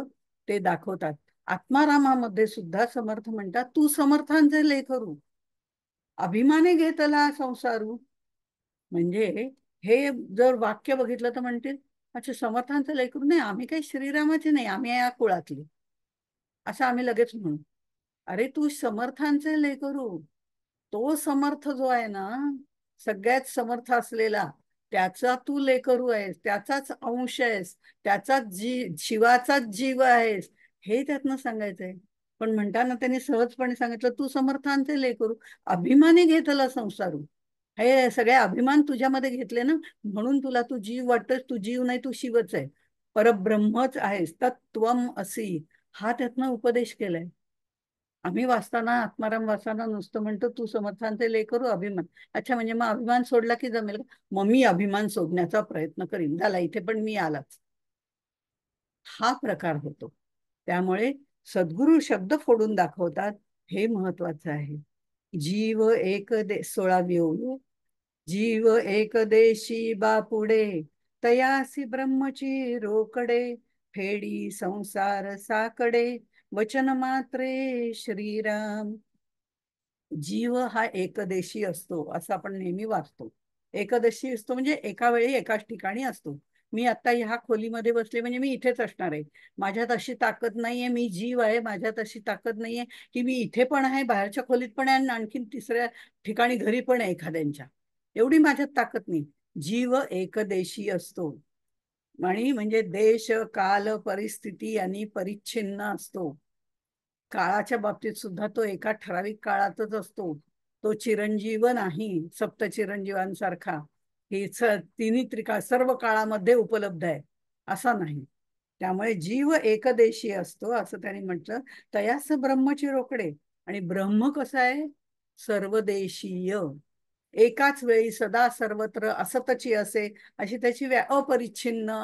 A: ते दाखवतात. आत्मारामामध्ये सुद्धा समर्थ म्हणतात, तू समर्थांचे लेकरू, अभिमाने घेतला संसारू. म्हणजे हे जर वाक्य बघितलं तर म्हणतील, अच्छा समर्थांचं लेकरू नाही, आम्ही काही श्रीरामाचे नाही, आम्ही या कुळातली, असं आम्ही लगेच म्हणू. अरे तू समर्थांचे लेकरू, तो समर्थ जो आहे ना, सगळ्यात समर्थ असलेला, त्याचा तू लेकरू आहेस, त्याचाच अंश आहेस, त्याचाच शिवाचाच जीव आहेस, हे त्यातनं सांगायचंय. पण म्हणताना त्यांनी सहजपणे सांगितलं, तू समर्थांचे लेकरू, अभिमानी घेतला संसारू. हे सगळे अभिमान तुझ्यामध्ये घेतले ना, म्हणून तुला तू जीव वाटतोस. तू जीव नाही, तू शिवच आहे, परब्रह्मच आहेस, तत्त्वम असी, हा त्यातनं उपदेश केलाय. आम्ही वाचताना, आत्माराम वाचताना नुसतं म्हणतो तू समर्थांचे लेकरू अभिमान. अच्छा, म्हणजे मग अभिमान सोडला की जमेल का? मग मी अभिमान सोडण्याचा प्रयत्न करीन, झाला इथे पण मी आलाच, हा प्रकार होतो. त्यामुळे सद्गुरू शब्द फोडून दाखवतात, हे महत्वाचं आहे. जीव एक दे 16वी ओवी, जीव एक देशी बापुडे, तयासी ब्रह्मची रोकडे, फेडी संसार साकडे, वचन मात्रे श्रीराम. जीव हा एकदेशी असतो असं आपण नेहमी वाचतो. एकदेशी असतो म्हणजे एका वेळी एकाच ठिकाणी असतो. मी आता ह्या खोलीमध्ये बसले म्हणजे मी इथेच असणार आहे. माझ्यात अशी ताकद नाहीये, मी जीव आहे, माझ्यात अशी ताकद नाहीये की मी इथे पण आहे, बाहेरच्या खोलीत पण आहे आणि आणखीन तिसऱ्या ठिकाणी घरी पण आहे एखाद्यांच्या. एवढी माझ्यात ताकद नाही. जीव एकदेशी असतो आणि म्हणजे देश काल परिस्थिती यांनी परिच्छिन्न असतो. काळाच्या बाबतीत सुद्धा तो एका ठराविक काळातच असतो. तो चिरंजीव नाही, सप्तचिरंजीवांसारखा ही तिन्ही त्रिकाळ सर्व काळामध्ये उपलब्ध आहे असा नाही. त्यामुळे जीव एकदेशी असतो असं त्यांनी म्हटलं. तयास ब्रह्मची रोकडे. आणि ब्रह्म कसं आहे? सर्वदेशीय, एकाच वेळी सदा सर्वत्र असतची असे, अशी त्याची अपरिच्छिन्न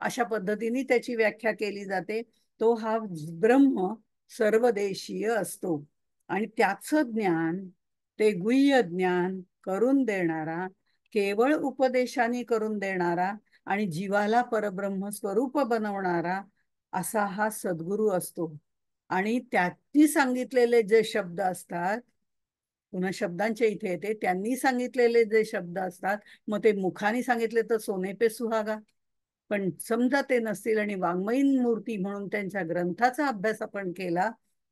A: अशा पद्धतीने त्याची व्याख्या केली जाते. तो हा ब्रह्म सर्वदेशीय असतो आणि त्याचं ज्ञान, ते गुह्य ज्ञान करून देणारा, केवळ उपदेशाने करून देणारा आणि जीवाला परब्रह्म स्वरूप बनवणारा असा हा सद्गुरू असतो. आणि त्यांनी सांगितलेले जे शब्द असतात, पुन्हा शब्दांच्या इथे येते, त्यांनी सांगितलेले जे शब्द असतात, मग ते मुखाने सांगितले तर सोने पे सुहागा, पण समजा ते नसतील आणि वाङ्मयीन मूर्ती म्हणून त्यांच्या ग्रंथाचा अभ्यास आपण केला,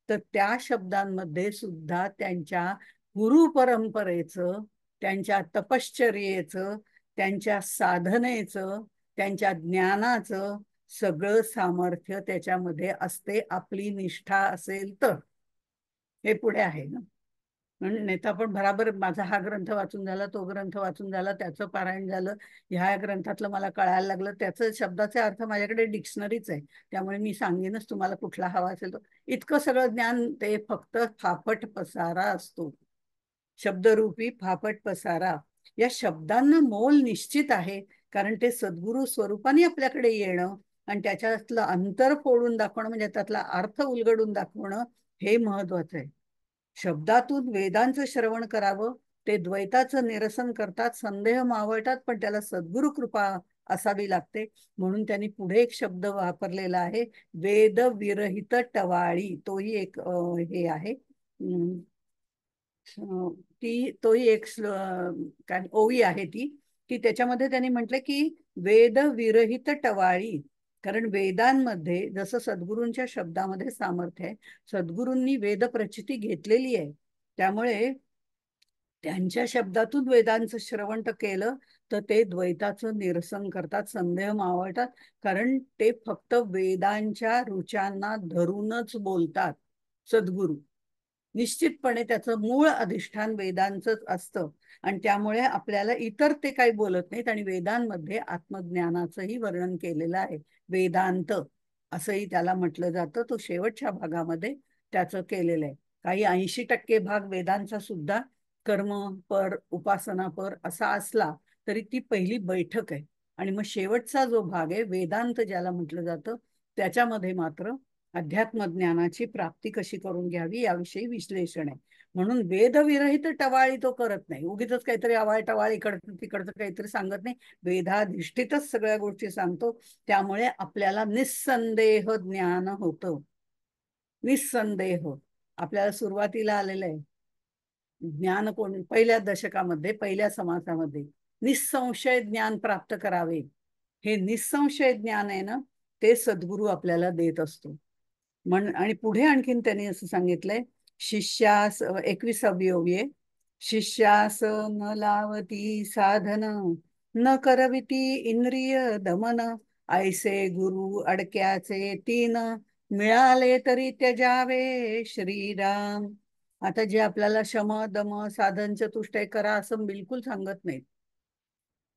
A: तर त्या शब्दांमध्ये सुद्धा त्यांच्या गुरु परंपरेचं, त्यांच्या तपश्चर्येचं, त्यांच्या साधनेचं, त्यांच्या ज्ञानाचं सगळं सामर्थ्य त्याच्यामध्ये असते, आपली निष्ठा असेल तर. हे पुढे आहे ना. म्हणून नेता पण बराबर माझा हा ग्रंथ वाचून झाला, तो ग्रंथ वाचून झाला, त्याचं पारायण झालं, ह्या ग्रंथातलं मला कळायला लागलं, त्याचं शब्दाचे अर्थ माझ्याकडे डिक्शनरीच आहे, त्यामुळे मी सांगेनच तुम्हाला कुठला हवा असेल तो. इतकं सगळं ज्ञान ते फक्त फाफट पसारा असतो, शब्दरूपी फाफट पसारा. या शब्दांना मोल निश्चित आहे, कारण ते सद्गुरु स्वरूपाने आपल्याकडे येणं आणि त्याच्यातलं अंतर फोडून दाखवणं, म्हणजे त्यातला अर्थ उलगडून दाखवणं, हे महत्वाचं आहे. शब्दातून वेदांचं श्रवण करावं, ते द्वैताचं निरसन करतात, संदेह मावळतात, पण त्याला सद्गुरु कृपा असावी लागते. म्हणून त्यांनी पुढे एक शब्द वापरलेला आहे, वेद विरहित टवाळी. तोही एक हे आहे, तोही एक काय ओवी आहे ती, की त्याच्यामध्ये त्यांनी म्हटलं की वेद विरहित टवाळी. कारण वेदांमध्ये जसं सद्गुरूंच्या शब्दामध्ये सामर्थ्य आहे, सद्गुरूंनी वेद प्रचिती घेतलेली आहे, त्यामुळे त्यांच्या शब्दातून वेदांचं श्रवण केलं तर ते द्वैताचं निरसन करतात, संदेह मावळतात, कारण ते फक्त वेदांच्या रुचांना धरूनच बोलतात सद्गुरू. निश्चितपणे त्याचं मूळ अधिष्ठान वेदांचंच असतं आणि त्यामुळे आपल्याला इतर ते काही बोलत नाहीत. आणि वेदांमध्ये आत्मज्ञानाचंही वर्णन केलेलं आहे, वेदांत असंही त्याला म्हटलं जातं. तो शेवटच्या भागामध्ये त्याचं केलेलं आहे. काही 80% भाग वेदांचा सुद्धा कर्म पर उपासना पर असा असला तरी ती पहिली बैठक आहे. आणि मग शेवटचा जो भाग आहे वेदांत ज्याला म्हटलं जातं, त्याच्यामध्ये मात्र अध्यात्म ज्ञानाची प्राप्ती कशी करून घ्यावी याविषयी विश्लेषण आहे. म्हणून वेदविरहित टवाळी तो करत नाही, उगीच काहीतरी आवाळ टवाळ इकडचं तिकडचं काहीतरी सांगत नाही, वेदाधिष्ठितच सगळ्या गोष्टी सांगतो. त्यामुळे आपल्याला निस्संदेह ज्ञान होतं. निस्संदेह आपल्याला सुरुवातीला आलेलं आहे ज्ञान, कोण पहिल्या दशकामध्ये पहिल्या समासामध्ये निसंशय ज्ञान प्राप्त करावे, हे निसंशय ज्ञान आहे ना, ते सद्गुरू आपल्याला देत असतो. आणि पुढे आणखीन त्यांनी असं सांगितलंय, शिष्यास 21वी ओवी आहे, शिष्यास न लावती साधन, न करविती इंद्रिय दमन, ऐसे गुरु अडक्याचे तीन, मिळाले तरी त्यजावे श्रीराम. आता जे आपल्याला शम दम साधन चतुष्टय करा असं बिलकुल सांगत नाहीत.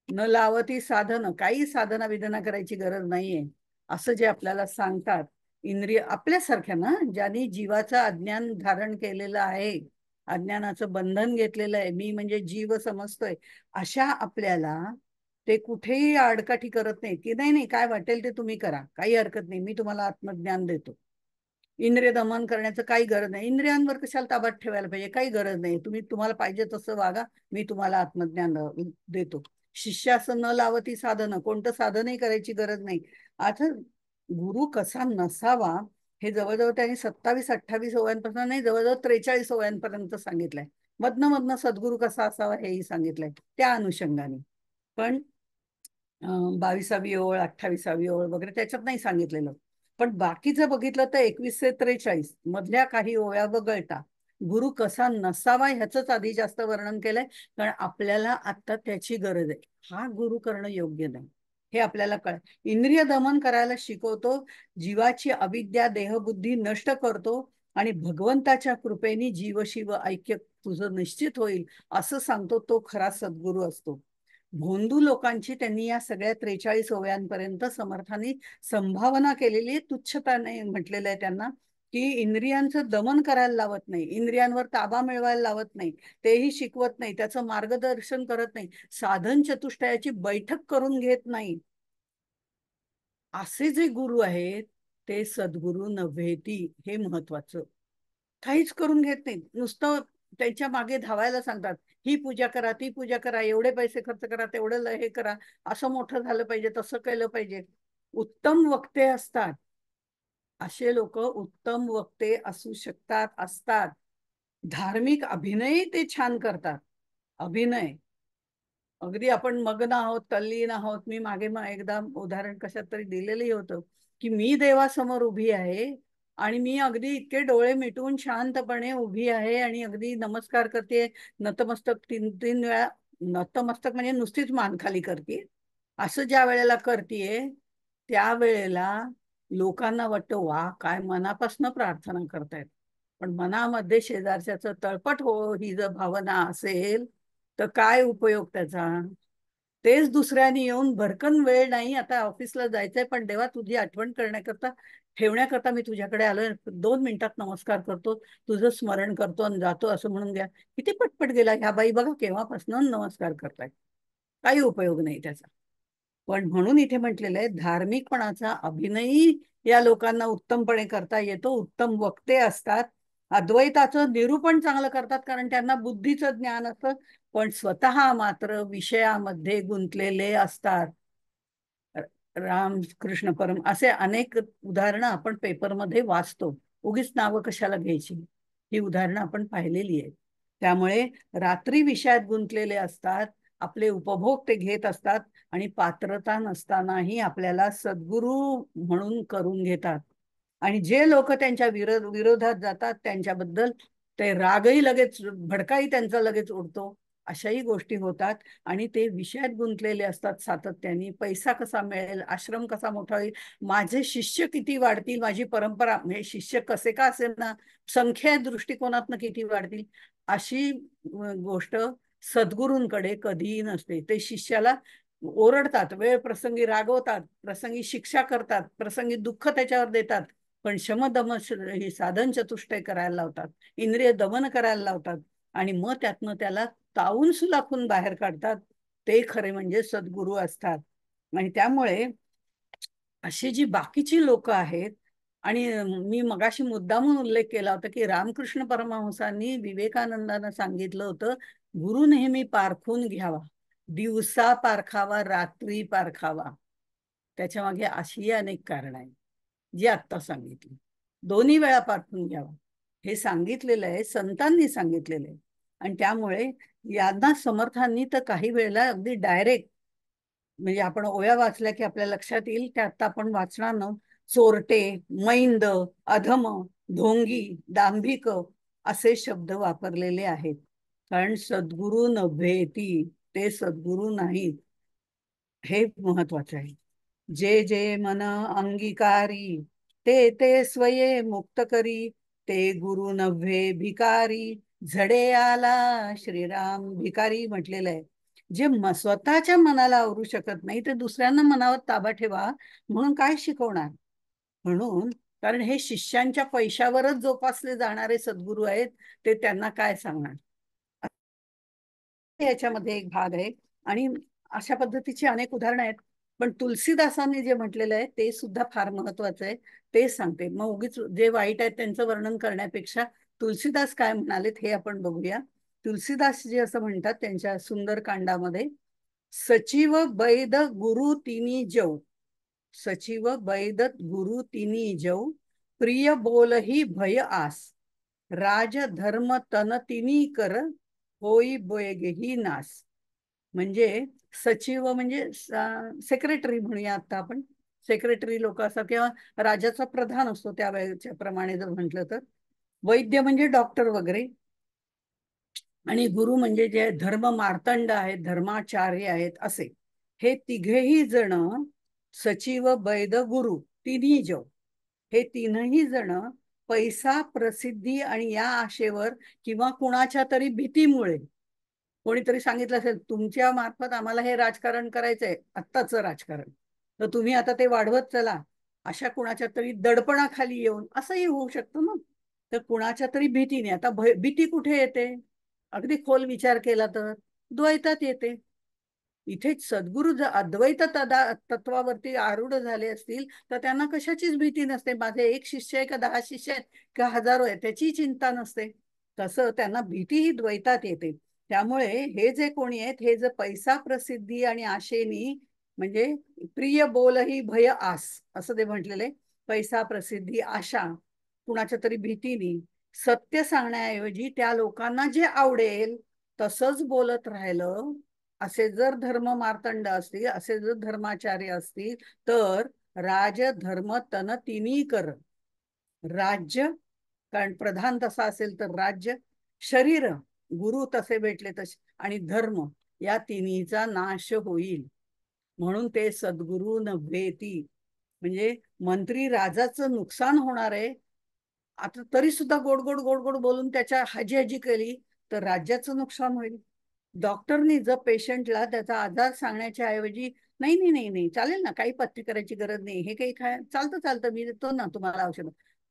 A: न लावती साधन, काही साधना विधना करायची गरज नाहीये असं जे आपल्याला सांगतात, इंद्रिय आपल्यासारख्या ना, ज्यांनी जीवाचं अज्ञान धारण केलेलं आहे, अज्ञानाचं बंधन घेतलेलं आहे, मी म्हणजे जीव समजतोय, अशा आपल्याला ते कुठेही आडकाठी करत नाही की नाही नाही काय वाटेल ते तुम्ही करा, काही हरकत नाही, मी तुम्हाला आत्मज्ञान देतो. इंद्रिय दमन करण्याचं काही गरज नाही, इंद्रियांवर कशाला ताब्यात ठेवायला पाहिजे, काही गरज नाही, तुम्ही तुम्हाला पाहिजे तसं वागा, मी तुम्हाला आत्मज्ञान देतो. शिष्यास न लावती साधन, कोणतं साधनही करायची गरज नाही. आता गुरु कसा नसावा हे जवळजवळ त्यांनी 27-28 ओव्यांपासून नाही, जवळजवळ 43 ओव्यांपर्यंत सांगितलंय. मधनं मधनं सद्गुरू कसा असावा हेही सांगितलंय त्या अनुषंगाने. पण 22वी ओळ, 28वी ओळ वगैरे त्याच्यात नाही सांगितलेलं. पण बाकीचं बघितलं तर 21 ते 43 मधल्या काही ओव्या वगळता गुरु कसा नसावा ह्याच आधी जास्त वर्णन केलंय. कारण आपल्याला आता त्याची गरज आहे. हा गुरु करणं योग्य नाही हे आपल्याला कळ. इंद्रिय दमन करायला शिकवतो, जीवाची अविद्या देहबुद्धी नष्ट करतो आणि भगवंताच्या कृपेने जीवशिव ऐक्य तुझं निश्चित होईल असं सांगतो. तो खरा सद्गुरू असतो. भोंदू लोकांची त्यांनी या सगळ्या 43 ओव्यांपर्यंत समर्थांनी संभावना केलेली, तुच्छताने म्हटलेलं आहे त्यांना, की इंद्रियांचं दमन करायला लावत नाही, इंद्रियांवर ताबा मिळवायला लावत नाही, तेही शिकवत नाही, त्याचं मार्गदर्शन करत नाही, साधन चतुष्टयाची बैठक करून घेत नाही. असे जे गुरु आहेत ते सद्गुरु नव्हेती, हे महत्वाचं. काहीच करून घेत नाहीत, नुसतं त्यांच्या मागे धावायला सांगतात. ही पूजा करा, ती पूजा करा, एवढे पैसे खर्च करा, तेवढं हे करा, असं मोठं झालं पाहिजे, तसं केलं पाहिजे. उत्तम वक्ते असतात, असे लोक उत्तम वक्ते असू शकतात, असतात. धार्मिक अभिनय ते छान करतात. अभिनय अगदी आपण मग्न आहोत, तल्लीन आहोत. मी मागे एकदा उदाहरण कशात तरी दिलेलंही होतं, की मी देवासमोर उभी आहे आणि मी अगदी इतके डोळे मिटून शांतपणे उभी आहे आणि अगदी नमस्कार करते, नतमस्तक 3-3 वेळा. नतमस्तक म्हणजे नुसतीच मान खाली करते. असं ज्या वेळेला करतेय त्यावेळेला लोकांना वाटतं वा काय मनापासून प्रार्थना करतायत. पण मनामध्ये शेजारच्याचं तळपट हो ही जर भावना असेल तर काय उपयोग त्याचा. तेच दुसऱ्याने येऊन भरकन वेळ नाही, आता ऑफिसला जायचंय पण देवा तुझी आठवण करण्याकरता ठेवण्याकरता मी तुझ्याकडे आलोय, 2 मिनिटात नमस्कार करतो, तुझं स्मरण करतो आणि जातो, असं म्हणून द्या. किती पटपट गेला ह्या बाई, बघा केव्हापासून नमस्कार करताय. काही उपयोग नाही त्याचा. पण म्हणून इथे म्हटलेलं आहे धार्मिकपणाचा अभिनयही या लोकांना उत्तमपणे करता येतो. उत्तम वक्ते असतात, अद्वैताचं निरूपण चांगलं करतात कारण त्यांना बुद्धीचं ज्ञान असतं, पण स्वतः मात्र विषयामध्ये गुंतलेले असतात. रामकृष्ण परम असे अनेक उदाहरणं आपण पेपरमध्ये वाचतो. उगीच नावं कशाला घ्यायची, ही उदाहरणं आपण पाहिलेली आहेत. त्यामुळे रात्री विषयात गुंतलेले असतात, आपले उपभोग ते घेत असतात आणि पात्रता नसतानाही आपल्याला सद्गुरू म्हणून करून घेतात. आणि जे लोक त्यांच्या विरोधात जातात त्यांच्याबद्दल ते रागही लगेच, भडकाही त्यांचा लगेच उडतो. अशाही गोष्टी होतात. आणि ते विषयात गुंतलेले असतात सातत्याने. पैसा कसा मिळेल, आश्रम कसा मोठा होईल, माझे शिष्य किती वाढतील, माझी परंपरा म्हणजे शिष्य कसे का असेल ना, संख्या दृष्टिकोनातनं किती वाढतील, अशी गोष्ट सद्गुरूंकडे कधीही नसते. ते शिष्याला ओरडतात, वेळ प्रसंगी रागवतात, प्रसंगी शिक्षा करतात, प्रसंगी दुःख त्याच्यावर देतात, पण शमदम ही साधन चतुष्टय करायला लावतात, इंद्रिय दमन करायला लावतात आणि मग त्यातनं त्याला तावून सुलाखून बाहेर काढतात. ते खरे म्हणजे सद्गुरू असतात. आणि त्यामुळे अशी जी बाकीची लोक आहेत, आणि मी मगाशी मुद्दामून उल्लेख केला होता की रामकृष्ण परमहंसांनी विवेकानंदांना सांगितलं होतं, गुरु नेहमी पारखून घ्यावा, दिवसा पारखावा, रात्री पारखावा. त्याच्या मागे अशी अनेक कारण आहेत जी आत्ता सांगितली. दोन्ही वेळा पारखून घ्यावा हे सांगितलेलं आहे, संतांनी सांगितलेलं आहे. आणि त्यामुळे यांना समर्थांनी तर काही वेळेला अगदी डायरेक्ट, म्हणजे आपण ओव्या वाचल्या की आपल्या लक्षात येईल त्या आता आपण वाचणार ना, चोरटे, मैंद, अधम, ढोंगी, दांभिक असे शब्द वापरलेले आहेत. कारण सद्गुरू नव्हेती, ते सद्गुरू नाहीत, हे महत्वाचं आहे. जे जे मन अंगीकारी, ते ते स्वये मुक्त करी, ते गुरु नव्हे भिकारी, झडे आला श्रीराम भिकारी म्हटलेलं आहे. जे स्वतःच्या मनाला आवरू शकत नाही ते दुसऱ्यांना मनावर ताबा ठेवा म्हणून काय शिकवणार. म्हणून कारण हे शिष्यांच्या पैशावरच जोपासले जाणारे सद्गुरू आहेत, ते त्यांना काय सांगणार. याच्यामध्ये एक भाग आहे. आणि अशा पद्धतीची अनेक उदाहरणं आहेत. पण तुलसीदासांनी जे म्हटलेलं आहे ते सुद्धा फार महत्वाचं आहे, ते सांगते. मग उगीच जे वाईट आहे त्यांचं वर्णन करण्यापेक्षा तुलसीदास काय म्हणालेत हे आपण बघूया. तुलसीदास जे असं म्हणतात त्यांच्या सुंदर कांडामध्ये, सचिव बैद गुरु तिनी जव, सचिव बैद गुरु तिनी जव, प्रिय बोलही भय आस, राज धर्म तन तिनी कर, होई बोयगेही नास. म्हणजे सचिव म्हणजे सेक्रेटरी म्हणूया आता आपण. सेक्रेटरी लोक असतात किंवा राजाचा प्रधान असतो त्या वेळेच्या प्रमाणे जर म्हटलं तर. वैद्य म्हणजे डॉक्टर वगैरे. आणि गुरु म्हणजे जे धर्म मार्तंड आहेत, धर्माचार्य आहेत असे. हे तिघेही जण, सचिव वैद गुरु, तिन्ही जो, हे तीनही जण पैसा, प्रसिद्धी आणि या आशेवर किंवा कुणाच्या तरी भीतीमुळे, कोणीतरी सांगितलं असेल तुमच्या मार्फत आम्हाला हे राजकारण करायचंय, आत्ताचं राजकारण, तर तुम्ही आता ते वाढवत चला, अशा कुणाच्या तरी दडपणाखाली येऊन, असंही होऊ शकतं ना. तर कुणाच्या तरी भीतीने, आता भीती कुठे येते? अगदी खोल विचार केला तर द्वैतात येते. इथेच सद्गुरु जर अद्वैत तत्वावरती आरूढ झाले असतील तर त्यांना कशाचीच भीती नसते. माझे एक शिष्य आहे का 10 शिष्य आहेत का हजारो आहे त्याची चिंता नसते. तसं त्यांना भीती ही द्वैतात येते. त्यामुळे हे जे कोणी आहेत हे जर पैसा, प्रसिद्धी आणि आशेनी, म्हणजे प्रिय बोलही भय आस असं ते म्हटलेले, पैसा, प्रसिद्धी, आशा, कुणाच्या तरी भीतीनी सत्य सांगण्याऐवजी त्या लोकांना जे आवडेल तसंच बोलत राहिलं, असे जर धर्म मार्तंड असतील, असे जर धर्माचार्य असतील, तर राज धर्म तन तिन्ही कर. राज्य, कारण प्रधान तसा असेल तर राज्य, शरीर, गुरु तसे भेटले तसे, आणि धर्म, या तिन्हीचा नाश होईल. म्हणून ते सद्गुरु नव्हेती. म्हणजे मंत्री राजाचं नुकसान होणार आहे, आता तरी सुद्धा गोड गोड गोड गोड बोलून त्याच्या हाजी हाजी केली तर राज्याचं नुकसान होईल. डॉक्टरनी जर पेशंटला त्याचा आजार सांगण्याच्या ऐवजी, नाही नाही नाही नाही चालेल ना, काही पथ्य करायची गरज नाही, हे काही काय चालतं चालतं, मी देतो ना तुम्हाला औषध,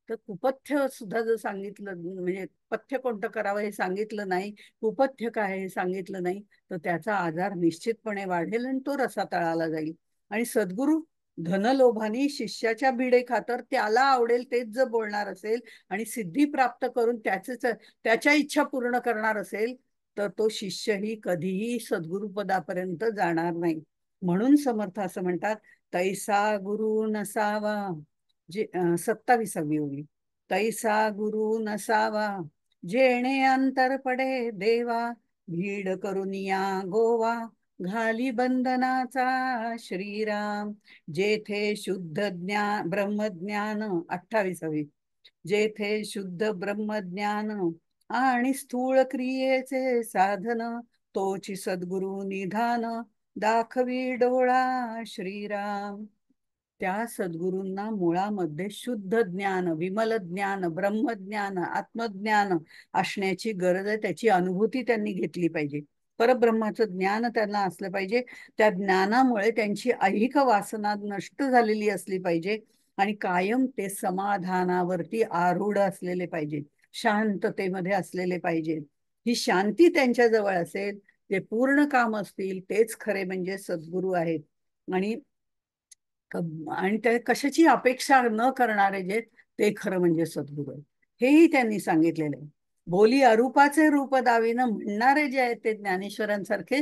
A: तर कुपथ्य सुद्धा जर सांगितलं, म्हणजे पथ्य कोणतं करावं हे सांगितलं नाही, कुपथ्य काय हे सांगितलं नाही, तर त्याचा आजार निश्चितपणे वाढेल आणि तो रसातळाला जाईल. आणि सद्गुरू धनलोभानी शिष्याच्या भिडे खातर त्याला आवडेल तेच जर बोलणार असेल आणि सिद्धी प्राप्त करून त्याच्या इच्छा पूर्ण करणार असेल, तर तो शिष्यही कधीही सद्गुरुपदापर्यंत जाणार नाही. म्हणून समर्थ असं म्हणतात, तैसा गुरु नसावा, जे 27वी ओळी, तैसा गुरु नसावा जेणे अंतर पडे देवा, भीड करुनिया गोवा घाली बंधनाचा श्रीराम. जेथे शुद्ध ज्ञान ब्रह्मज्ञान, 28वी, जेथे शुद्ध ब्रह्मज्ञान आणि स्थूळ क्रियेचे साधन, तोची सद्गुरु निधान दाखवी डोळा श्रीराम. त्या सद्गुरूंना मुळामध्ये शुद्ध ज्ञान, विमल ज्ञान, ब्रह्मज्ञान, आत्मज्ञान असण्याची गरज आहे. त्याची अनुभूती त्यांनी घेतली पाहिजे. परब्रह्माचं ज्ञान त्यांना असलं पाहिजे. त्या ज्ञानामुळे त्यांची ऐहिक वासना नष्ट झालेली असली पाहिजे आणि कायम ते समाधानावरती आरूढ असलेले पाहिजे, शांततेमध्ये असलेले पाहिजेत. ही शांती त्यांच्या जवळ असेल, जे पूर्ण काम असतील, तेच खरे म्हणजे सद्गुरू आहेत. आणि आणि त्या कशाची अपेक्षा न करणारे जे, ते खरं म्हणजे सद्गुरू आहे. हेही त्यांनी सांगितलेलं आहे. बोली अरूपाचे रूप दाविनं म्हणणारे जे आहेत ते ज्ञानेश्वरांसारखे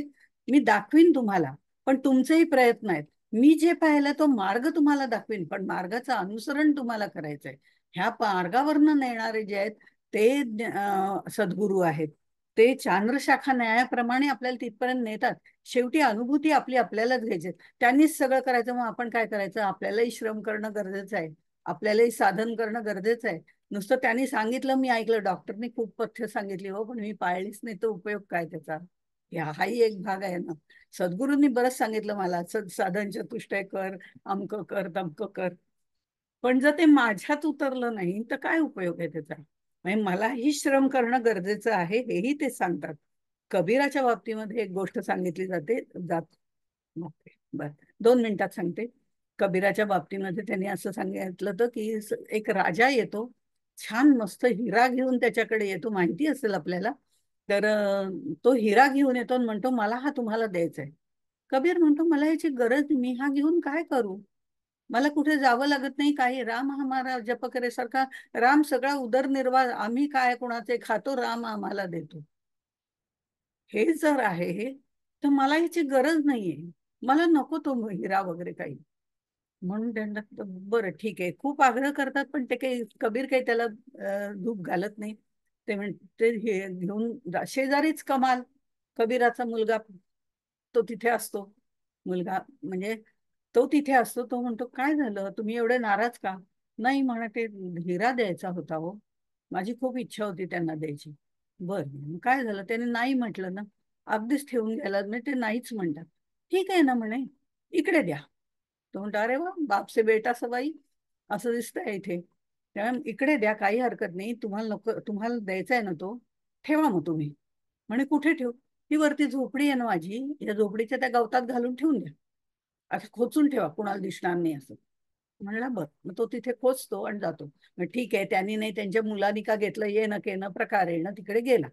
A: मी दाखवीन तुम्हाला, पण तुमचेही प्रयत्न आहेत. मी जे पाहिलं तो मार्ग तुम्हाला दाखवीन, पण मार्गाचं अनुसरण तुम्हाला करायचंय. ह्या मार्गावरनं नेणारे जे आहेत ते सद्गुरू आहेत. ते चांद्रशाखा न्यायाप्रमाणे आपल्याला तिथपर्यंत नेतात. शेवटी अनुभूती आपली आपल्यालाच घ्यायची. त्यांनीच सगळं करायचं, मग आपण काय करायचं? आपल्यालाही श्रम करणं गरजेचं आहे, आपल्यालाही साधन करणं गरजेचं आहे. नुसतं त्यांनी सांगितलं मी ऐकलं, डॉक्टरनी खूप पथ्य सांगितली हो, पण मी पाळलीच नाही, तर उपयोग काय त्याचा? हाही एक भाग आहे ना. सद्गुरूंनी बरंच सांगितलं मला, साधन चतुष्टय कर, अमक कर, तमक कर, पण जर ते माझ्यात उतरलं नाही तर काय उपयोग आहे त्याचा? म्हणजे मलाही श्रम करणं गरजेचं आहे हेही ते सांगतात. कबीराच्या बाबतीमध्ये एक गोष्ट सांगितली जाते, जात, बर 2 मिनिटात सांगते. कबीराच्या बाबतीमध्ये त्यांनी असं सांगितलं होतं की एक राजा येतो, छान मस्त हिरा घेऊन त्याच्याकडे येतो, माहिती असेल आपल्याला. तर तो हिरा घेऊन येतो आणि म्हणतो मला हा तुम्हाला द्यायचा आहे. कबीर म्हणतो मला याची गरज नाही, मी हा घेऊन काय करू? मला कुठे जावं लागत नाही काही, राम हमारा जप करे सारखा, राम सगळा उदरनिर्वाह, आम्ही काय कोणाचे खातो, राम आम्हाला देतो. हे जर आहे तर मला ह्याची गरज नाहीये, मला नको तो हिरा वगैरे काही. म्हणून त्यांना बरं ठीक आहे, खूप आग्रह करतात, पण ते काही कबीर काही त्याला धूप घालत नाही. ते म्हणते हे घेऊन शेजारीच कमाल, कबीराचा मुलगा तो तिथे असतो, मुलगा म्हणजे तो तिथे असतो. तो म्हणतो, काय झालं, तुम्ही एवढे नाराज का? नाही म्हणा, ते हिरा द्यायचा होता हो, माझी खूप इच्छा होती त्यांना द्यायची. बरं, मग काय झालं, त्याने नाही म्हटलं ना, अगदीच ठेवून गेला, म्हणजे ते नाहीच म्हणतात. ठीक आहे ना म्हणे, इकडे द्या. तो म्हणतो, अरे वा, बापसे बेटा सवाई, असं दिसतंय इथे. त्यामुळे इकडे द्या, काही हरकत नाही, तुम्हाला नको, तुम्हाला द्यायचा आहे ना तो, ठेवा मग तुम्ही. म्हणे कुठे ठेवू? ती वरती झोपडी आहे ना माझी, या झोपडीच्या त्या गवतात घालून ठेवून द्या, असं खोचून ठेवा, कुणाला दिसणार नाही असं. म्हणला बरं. मग तो तिथे खोचतो आणि जातो. मग ठीक आहे, त्यांनी नाही, त्यांच्या मुलांनी का घेतलं, ये न के न प्रकारे ना तिकडे गेला,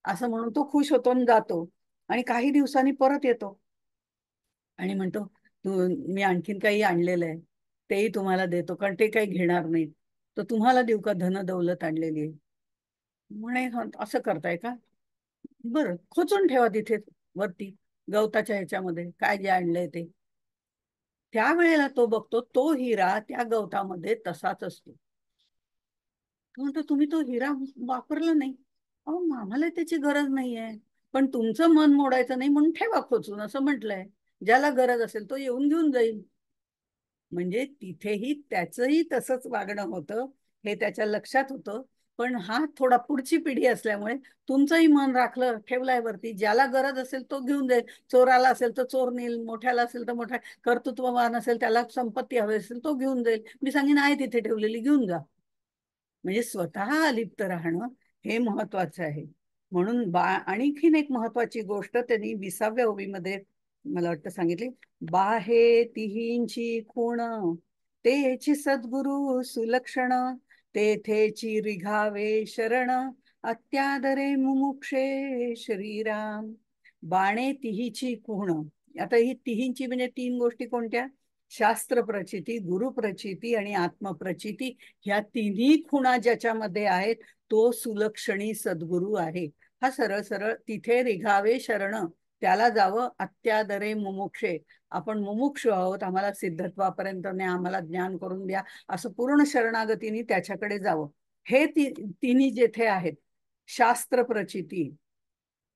A: असं म्हणून तो खुश होतो आणि जातो. आणि काही दिवसांनी परत येतो आणि म्हणतो, तू, मी आणखीन काही आणलेलं आहे, तेही तुम्हाला देतो, कारण ते काही घेणार नाहीत. तर तुम्हाला देऊ का, धन दौलत आणलेली आहे? म्हणे, "हं, असं करताय का? बरं, खोचून ठेवा तिथे वरती गवताच्या ह्याच्यामध्ये काय जे आणलंय ते." त्यावेळेला तो बघतो, तो हिरा त्या गवतामध्ये तसाच असतो. तो म्हणतो, तुम्ही तो हिरा वापरला नाही. अहो, आम्हाला त्याची गरज नाहीये, पण तुमचं मन मोडायचं नाही म्हणून ठेवा खोचून, असं म्हटलंय. ज्याला गरज असेल तो येऊन घेऊन जाईल. म्हणजे तिथेही त्याचंही तसंच वागणं होतं, हे त्याच्या लक्षात होतं. पण हा थोडा पुढची पिढी असल्यामुळे तुमचंही मन राखलं, ठेवलंय वरती, ज्याला गरज असेल तो घेऊन जाईल. चोराला असेल तर चोर नेईल, मोठ्याला असेल तर मोठ्या, कर्तृत्ववान असेल, त्याला संपत्ती हवी असेल तो घेऊन जाईल. मी सांगेन आहे तिथे ठेवलेली, घेऊन जा. म्हणजे स्वतः अलिप्त राहणं हे महत्वाचं आहे. म्हणून आणखीन एक महत्वाची गोष्ट त्यांनी 20व्या ओवीमध्ये मला वाटतं सांगितली. बाहे तिहींची खूण, तेची सद्गुरु सुलक्षण, तेथेची रिघावे शरण, अत्यादरे मुमुक्षे श्रीराम. बाणे तिहीची खूण. आता ही तिहींची म्हणजे तीन गोष्टी कोणत्या? शास्त्र प्रचिती, गुरु प्रचिती आणि आत्मप्रचिती. ह्या तिन्ही खुणा ज्याच्यामध्ये आहेत, तो सुलक्षणी सद्गुरू आहे. हा सरळ सरळ तिथे रिघावे शरण, त्याला जावं. अत्यादरे मुमुक्षे, आपण मुमुक्षु आहोत, आम्हाला सिद्धत्वापर्यंत नाही, आम्हाला ज्ञान करून द्या, असं पूर्ण शरणागतीने त्याच्याकडे जावं. हे तिन्ही जेथे आहेत. शास्त्र प्रचिती,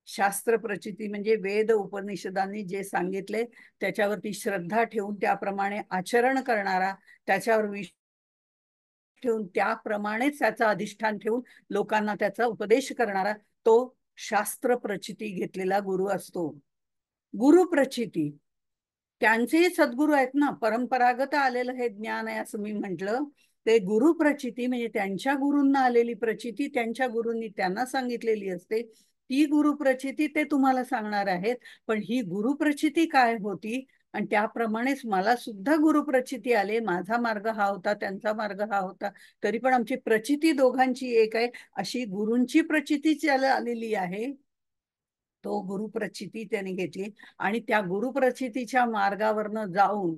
A: शास्त्र प्रचिती म्हणजे वेद उपनिषदांनी जे सांगितले त्याच्यावरती श्रद्धा ठेवून त्याप्रमाणे आचरण करणारा, त्याच्यावर विश्वास ठेवून त्याप्रमाणेच त्याचं अधिष्ठान ठेवून लोकांना त्याचा उपदेश करणारा, तो शास्त्र प्रचिती घेतलेला गुरु असतो. गुरु प्रचिती, त्यांचे सद्गुरू आहेत ना, परंपरागत आलेलं हे ज्ञान आहे असं मी म्हंटल. ते गुरु प्रचिती म्हणजे त्यांच्या गुरूंना आलेली प्रचिती, त्यांच्या गुरूंनी त्यांना सांगितलेली असते. ती गुरु प्रचिती ते तुम्हाला सांगणार आहेत. पण ही गुरु प्रचिती काय होती, आणि त्याप्रमाणेच मला सुद्धा गुरु प्रचिती आले. माझा मार्ग हा होता, त्यांचा मार्ग हा होता, तरी पण आमची प्रचिती दोघांची एक आहे. अशी गुरूंची प्रचिती ज्याला आलेली आहे, तो गुरुप्रचिती त्याने घेतली. आणि त्या गुरुप्रचितीच्या मार्गावरनं जाऊन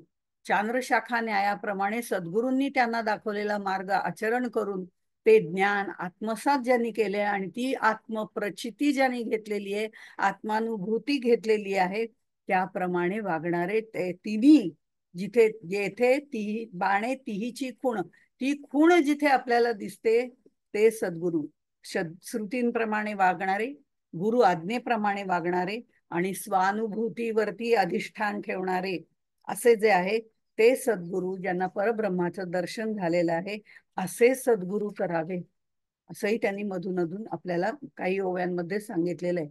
A: चांद्रशाखा न्यायाप्रमाणे सद्गुरूंनी त्यांना दाखवलेला मार्ग आचरण करून ते ज्ञान आत्मसात ज्यांनी केले, आणि ती आत्मप्रचिती ज्यांनी घेतलेली आहे, आत्मानुभूती घेतलेली आहे, त्याप्रमाणे वागणारे ते तिन्ही, जिथे जेथे ती बाणे तिहीची खूण, ती खूण जिथे आपल्याला दिसते ते सद्गुरू. श्रुतींप्रमाणे वागणारे, गुरु आज्ञेप्रमाणे वागणारे आणि स्वानुभूतीवरती अधिष्ठान ठेवणारे, असे जे आहे ते सद्गुरू, ज्यांना परब्रह्माचं दर्शन झालेलं आहे, असे सद्गुरू करावे, असंही त्यांनी मधून मधून आपल्याला काही ओव्यांमध्ये सांगितलेलं आहे.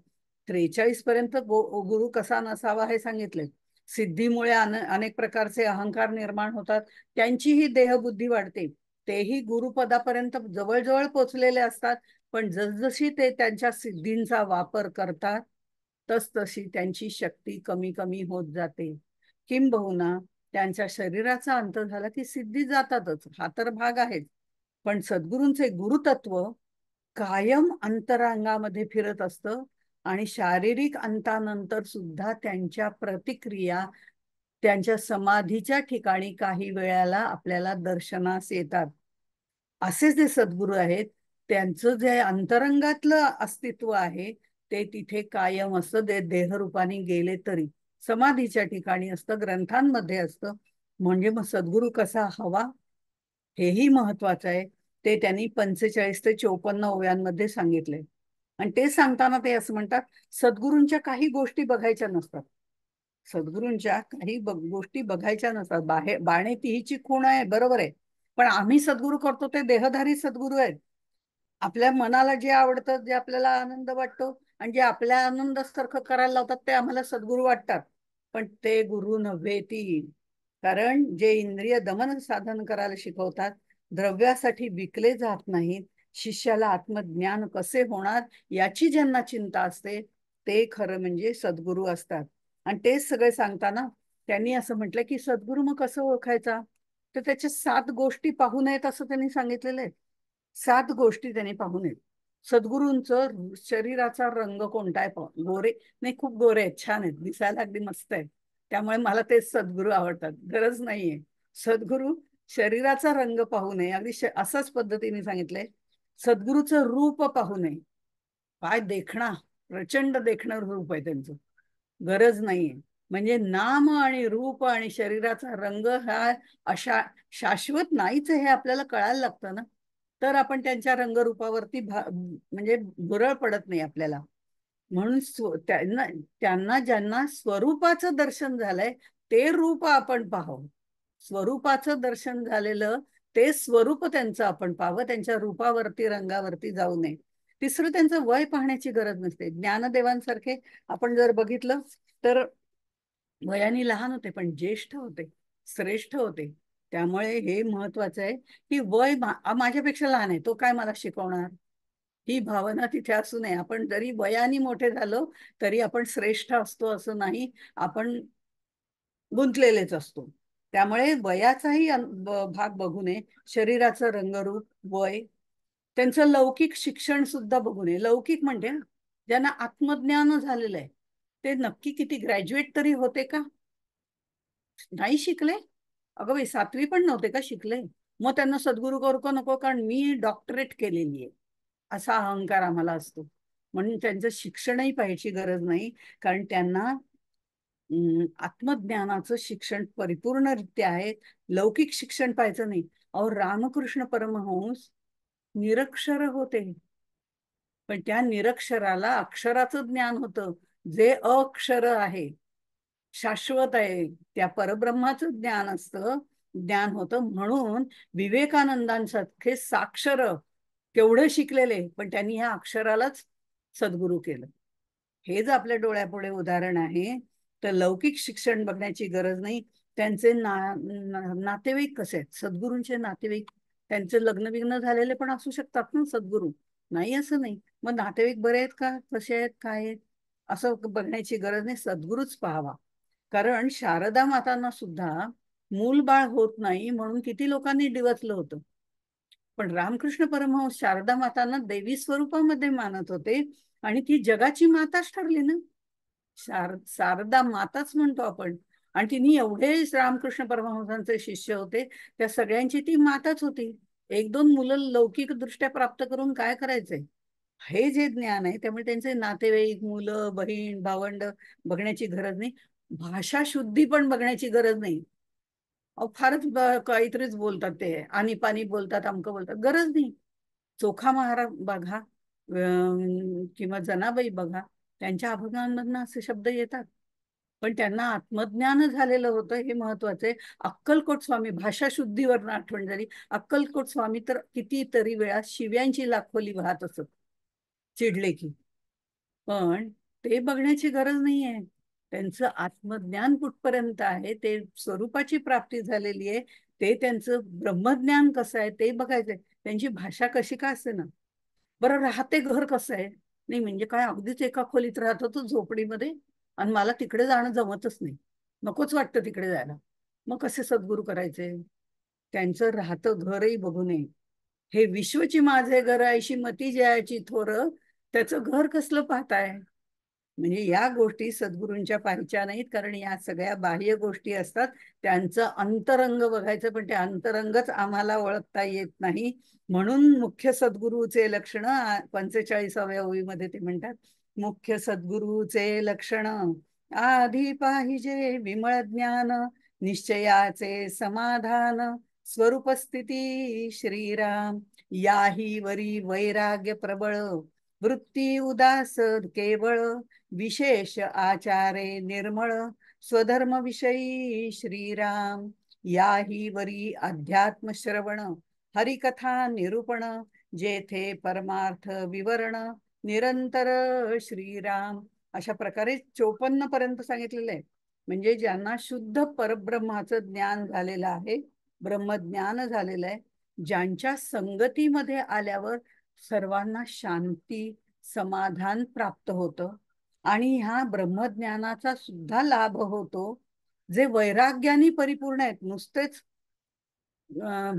A: 43 पर्यंत गुरु कसा नसावा हे सांगितलंय. सिद्धीमुळे अनेक प्रकारचे अहंकार निर्माण होतात, त्यांचीही देहबुद्धी वाढते, तेही गुरुपदापर्यंत जवळजवळ पोचलेले असतात. पण जसजशी ते त्यांच्या सिद्धींचा वापर करतात, तसतशी त्यांची शक्ती कमी कमी होत जाते. किंबहुना त्यांच्या शरीराचा अंत झाला की सिद्धी जातातच, हा तर भाग आहेच. पण सद्गुरूंचे गुरुतत्व कायम अंतरांगामध्ये फिरत असतं, आणि शारीरिक अंतानंतर सुद्धा त्यांच्या प्रतिक्रिया त्यांच्या समाधीच्या ठिकाणी काही वेळाला आपल्याला दर्शनास येतात. असे जे सद्गुरू आहेत, त्यांचं जे अंतरंगातलं अस्तित्व आहे ते तिथे कायम असतं. ते देहरूपाने गेले तरी समाधीच्या ठिकाणी असतं, ग्रंथांमध्ये असतं. म्हणजे मग सद्गुरू कसा हवा हेही महत्वाचं आहे. ते त्यांनी 45 ते 54 ओव्यांमध्ये सांगितले. आणि ते सांगताना ते असं म्हणतात, सद्गुरूंच्या काही गोष्टी बघायच्या नसतात. सद्गुरूंच्या काही गोष्टी बघायच्या नसतात. बाहेर बाणे तीही खूण आहे, बरोबर आहे. पण आम्ही सद्गुरू करतो ते देहधारी सद्गुरू आहेत. आपल्या मनाला जे आवडतं, जे आपल्याला आनंद वाटतो आणि जे आपल्या आनंदासारखं करायला लावतात ते आम्हाला सद्गुरू वाटतात. पण ते गुरु नव्हे ती. कारण जे इंद्रिय दमन साधन करायला शिकवतात, द्रव्यासाठी विकले जात नाहीत, शिष्याला आत्मज्ञान कसे होणार याची ज्यांना चिंता असते, ते खरं म्हणजे सद्गुरू असतात. आणि तेच सगळे सांगताना त्यांनी असं म्हटलं की सद्गुरू मग कसं ओळखायचा, तर त्याच्या 7 गोष्टी पाहू नयेत असं त्यांनी सांगितलेलं आहे. 7 गोष्टी त्यांनी पाहू नयेत. सद्गुरूंचं शरीराचा रंग कोणता आहे, गोरे नाही, खूप गोरे आहेत, छान आहेत, दिसायला अगदी मस्त आहे. त्यामुळे मला तेच सद्गुरू आवडतात. गरज नाहीये सद्गुरू शरीराचा रंग पाहू नये, अगदी असंच पद्धतीने सांगितलंय. सद्गुरूचं रूप पाहू नये. काय देखणा, प्रचंड देखणं रूप आहे त्यांचं. गरज नाहीये. म्हणजे नाम आणि रूप आणि शरीराचा रंग हा अशा शाश्वत नाहीच हे आपल्याला कळायला लागतं ना, तर आपण त्यांच्या रंगरूपावरती म्हणजे भुरळ पडत नाही आपल्याला. म्हणून त्यांना त्यांना ज्यांना स्वरूपाचं दर्शन झालंय ते रूप आपण पाहावं. स्वरूपाचं दर्शन झालेलं ते स्वरूप त्यांचं आपण पाहावं, त्यांच्या रूपावरती रंगावरती जाऊ नये. तिसरं, त्यांचं वय पाहण्याची गरज नसते. ज्ञानदेवांसारखे आपण जर बघितलं तर वयाने लहान होते पण ज्येष्ठ होते, श्रेष्ठ होते. त्यामुळे हे महत्वाचं आहे की वय माझ्यापेक्षा लहान आहे, तो काय मला शिकवणार, ही भावना तिथे असू नये. आपण जरी वयाने मोठे झालो तरी आपण श्रेष्ठ असतो असं नाही, आपण गुंतलेलेच असतो. त्यामुळे वयाचाही भाग बघू नये. शरीराचं रंगरूप, वय, त्यांचं लौकिक शिक्षण सुद्धा बघू नये. लौकिक म्हणजे ज्यांना आत्मज्ञान झालेलं आहे ते नक्की किती ग्रॅज्युएट तरी होते का? नाही शिकले. अगं बाई, 7वी पण नव्हते का शिकले? मग त्यांना सद्गुरू करू का नको, कारण मी डॉक्टरेट केलेली आहे असा अहंकार आम्हाला असतो. म्हणून त्यांचं शिक्षणही पाहायची गरज नाही, कारण त्यांना आत्मज्ञानाचं शिक्षण परिपूर्णरित्या आहे. लौकिक शिक्षण पाहायचं नाही. अहो, रामकृष्ण परमहंस निरक्षर होते, पण त्या निरक्षराला अक्षराचं ज्ञान होतं, जे अक्षर आहे, शाश्वत आहे, त्या परब्रह्माचं ज्ञान असतं, ज्ञान होतं. म्हणून विवेकानंदांसारखे साक्षर केवढे शिकलेले पण त्यांनी ह्या अक्षरालाच सद्गुरू केलं. हे जर आपल्या डोळ्यापुढे उदाहरण आहे, तर लौकिक शिक्षण बघण्याची गरज नाही. त्यांचे नातेवाईक कसे आहेत, सद्गुरूंचे नातेवाईक, त्यांचे लग्न विग्न झालेले पण असू शकतात ना सद्गुरू, नाही असं नाही. मग नातेवाईक बरे आहेत का, कसे आहेत, काय आहेत, असं बघण्याची गरज नाही. सद्गुरूच पाहावा. कारण शारदा मातांना सुद्धा मूल बाळ होत नाही म्हणून किती लोकांनी डिवचलं होतं, पण रामकृष्ण परमहंस शारदा मातांना देवी स्वरूपामध्ये मानत होते आणि ती जगाची माताच ठरली ना. शारदा माताच म्हणतो आपण. आणि तिने एवढे रामकृष्ण परमहंसांचे शिष्य होते, त्या सगळ्यांची ती माताच होती. 1-2 मुलं लौकिक दृष्ट्या प्राप्त करून काय करायचंय, हे जे ज्ञान आहे. त्यामुळे त्यांचे नातेवाईक, मुलं, बहीण, भावंड बघण्याची गरज नाही. भाषा शुद्धी पण बघण्याची गरज नाही. अहो, फारच काहीतरीच बोलतात ते, आणि पाणी बोलतात, अमकं बोलतात, गरज नाही. चोखा महाराज बघा, किंवा जनाबाई बघा, त्यांच्या अभंगांमधनं असे शब्द येतात. पण त्यांना आत्मज्ञान झालेलं होतं, हे महत्वाचं आहे. अक्कलकोट स्वामी, भाषा शुद्धीवर आठवण झाली, अक्कलकोट स्वामी तर कितीतरी वेळा शिव्यांची लाखोली वाहत असत, चिडले की. पण ते बघण्याची गरज नाहीये. त्यांचं आत्मज्ञान कुठपर्यंत आहे, ते स्वरूपाची प्राप्ती झालेली आहे, ते त्यांचं ब्रह्मज्ञान कसं आहे ते बघायचंय. त्यांची भाषा कशी का असे ना, बरं राहते घर कसं आहे, नाही म्हणजे काय अगदीच एका खोलीत राहत होतो झोपडीमध्ये, आणि मला तिकडे जाणं जमतच नाही, नकोच वाटतं तिकडे जायला. मग कसे सद्गुरू करायचे? त्यांचं राहतं घरही बघू नये. हे विश्वची माझे घर ऐशी मती जयाची थोर, त्याचं घर कसलं पाहताय? म्हणजे या गोष्टी सद्गुरूंच्या पाहिच्या नाहीत, कारण या सगळ्या बाह्य गोष्टी असतात. त्यांचं अंतरंग बघायचं, पण ते अंतरंगच आम्हाला ओळखता येत नाही. म्हणून मुख्य सद्गुरूचे लक्षण 45व्या ओळीमध्ये ते म्हणतात, मुख्य सद्गुरूचे लक्षण आधी पाहिजे विमळ ज्ञान, निश्चयाचे समाधान, स्वरूपस्थिती श्रीराम, याही वरी वैराग्य प्रबळ, वृत्ती उदास केवळ, विशेष आचारे निर्मळ, स्वधर्मविषयी श्रीराम. याही वरी अध्यात्म श्रवण, हरिकथा निरूपण, जेथे परमार्थ विवरण, निरंतर श्रीराम. अशा प्रकारे 54 पर्यंत सांगितलेलं आहे. म्हणजे ज्यांना शुद्ध परब्रह्माचं ज्ञान झालेलं आहे, ब्रह्मज्ञान झालेलं आहे, ज्यांच्या संगतीमध्ये आल्यावर सर्वांना शांती, समाधान प्राप्त होतं आणि ह्या ब्रह्मज्ञानाचा सुद्धा लाभ होतो. जे वैराग्याने परिपूर्ण आहेत, नुसतेच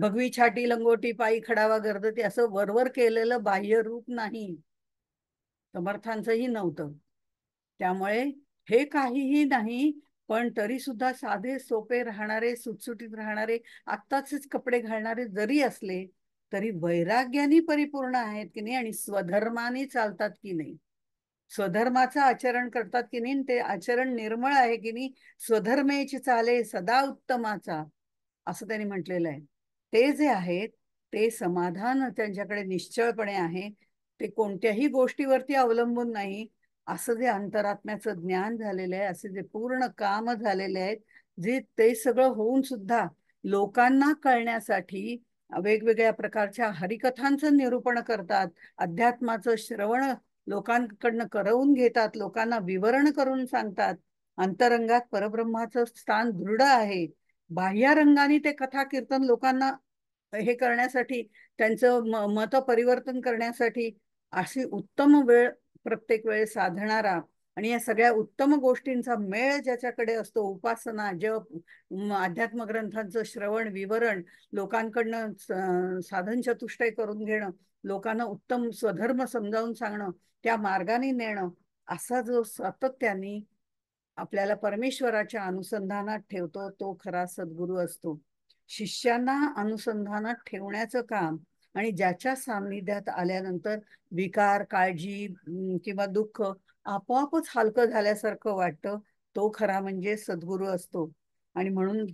A: भगवी छाटी लंगोटी पायी खडावा गर्दती असं वरवर केलेलं बाह्य रूप नाही, समर्थांचंही नव्हतं. त्यामुळे हे काहीही नाही, पण तरी सुद्धा साधे सोपे राहणारे, सुटसुटीत राहणारे, आत्ताचेच कपडे घालणारे जरी असले तरी वैराग्याने परिपूर्ण आहेत की नाही आणि स्वधर्माने चालतात की नाही, स्वधर्माचं आचरण करतात की नाही, ते आचरण निर्मळ आहे की नाही. स्वधर्मेची चाले सदा उत्तमाचा, असं त्यांनी म्हटलेलं आहे. ते जे आहेत ते समाधान त्यांच्याकडे निश्चळपणे आहे, ते कोणत्याही गोष्टीवरती अवलंबून नाही. असं जे अंतरात्म्याचं ज्ञान झालेलं आहे, असे जे पूर्ण काम झालेले आहेत, जे ते सगळं होऊन सुद्धा लोकांना कळण्यासाठी वेगवेगळ्या प्रकारच्या हरिकथांचं निरूपण करतात, अध्यात्माचं श्रवण लोकांकडनं करवून घेतात, लोकांना विवरण करून सांगतात. अंतरंगात परब्रह्माचं स्थान दृढ आहे. बाह्यरंगाने ते कथा कीर्तन लोकांना हे करण्यासाठी, त्यांचं मत परिवर्तन करण्यासाठी अशी उत्तम वेळ प्रत्येक वेळ साधणारा आणि या सगळ्या उत्तम गोष्टींचा मेळ ज्याच्याकडे असतो, उपासना, जप, अध्यात्म ग्रंथांचं श्रवण विवरण, लोकांकडनं साधन चतुष्टय करून घेणं, लोकांना उत्तम स्वधर्म समजावून सांगणं, त्या मार्गाने नेणं, असा जो सातत्याने आपल्याला परमेश्वराच्या अनुसंधानात ठेवतो तो खरा सद्गुरू असतो. शिष्यांना अनुसंधानात ठेवण्याचं काम आणि ज्याच्या सान्निध्यात आल्यानंतर विकार, काळजी किंवा दुःख आपोआपच हलकं झाल्यासारखं वाटतं, तो खरा म्हणजे सद्गुरू असतो. आणि म्हणून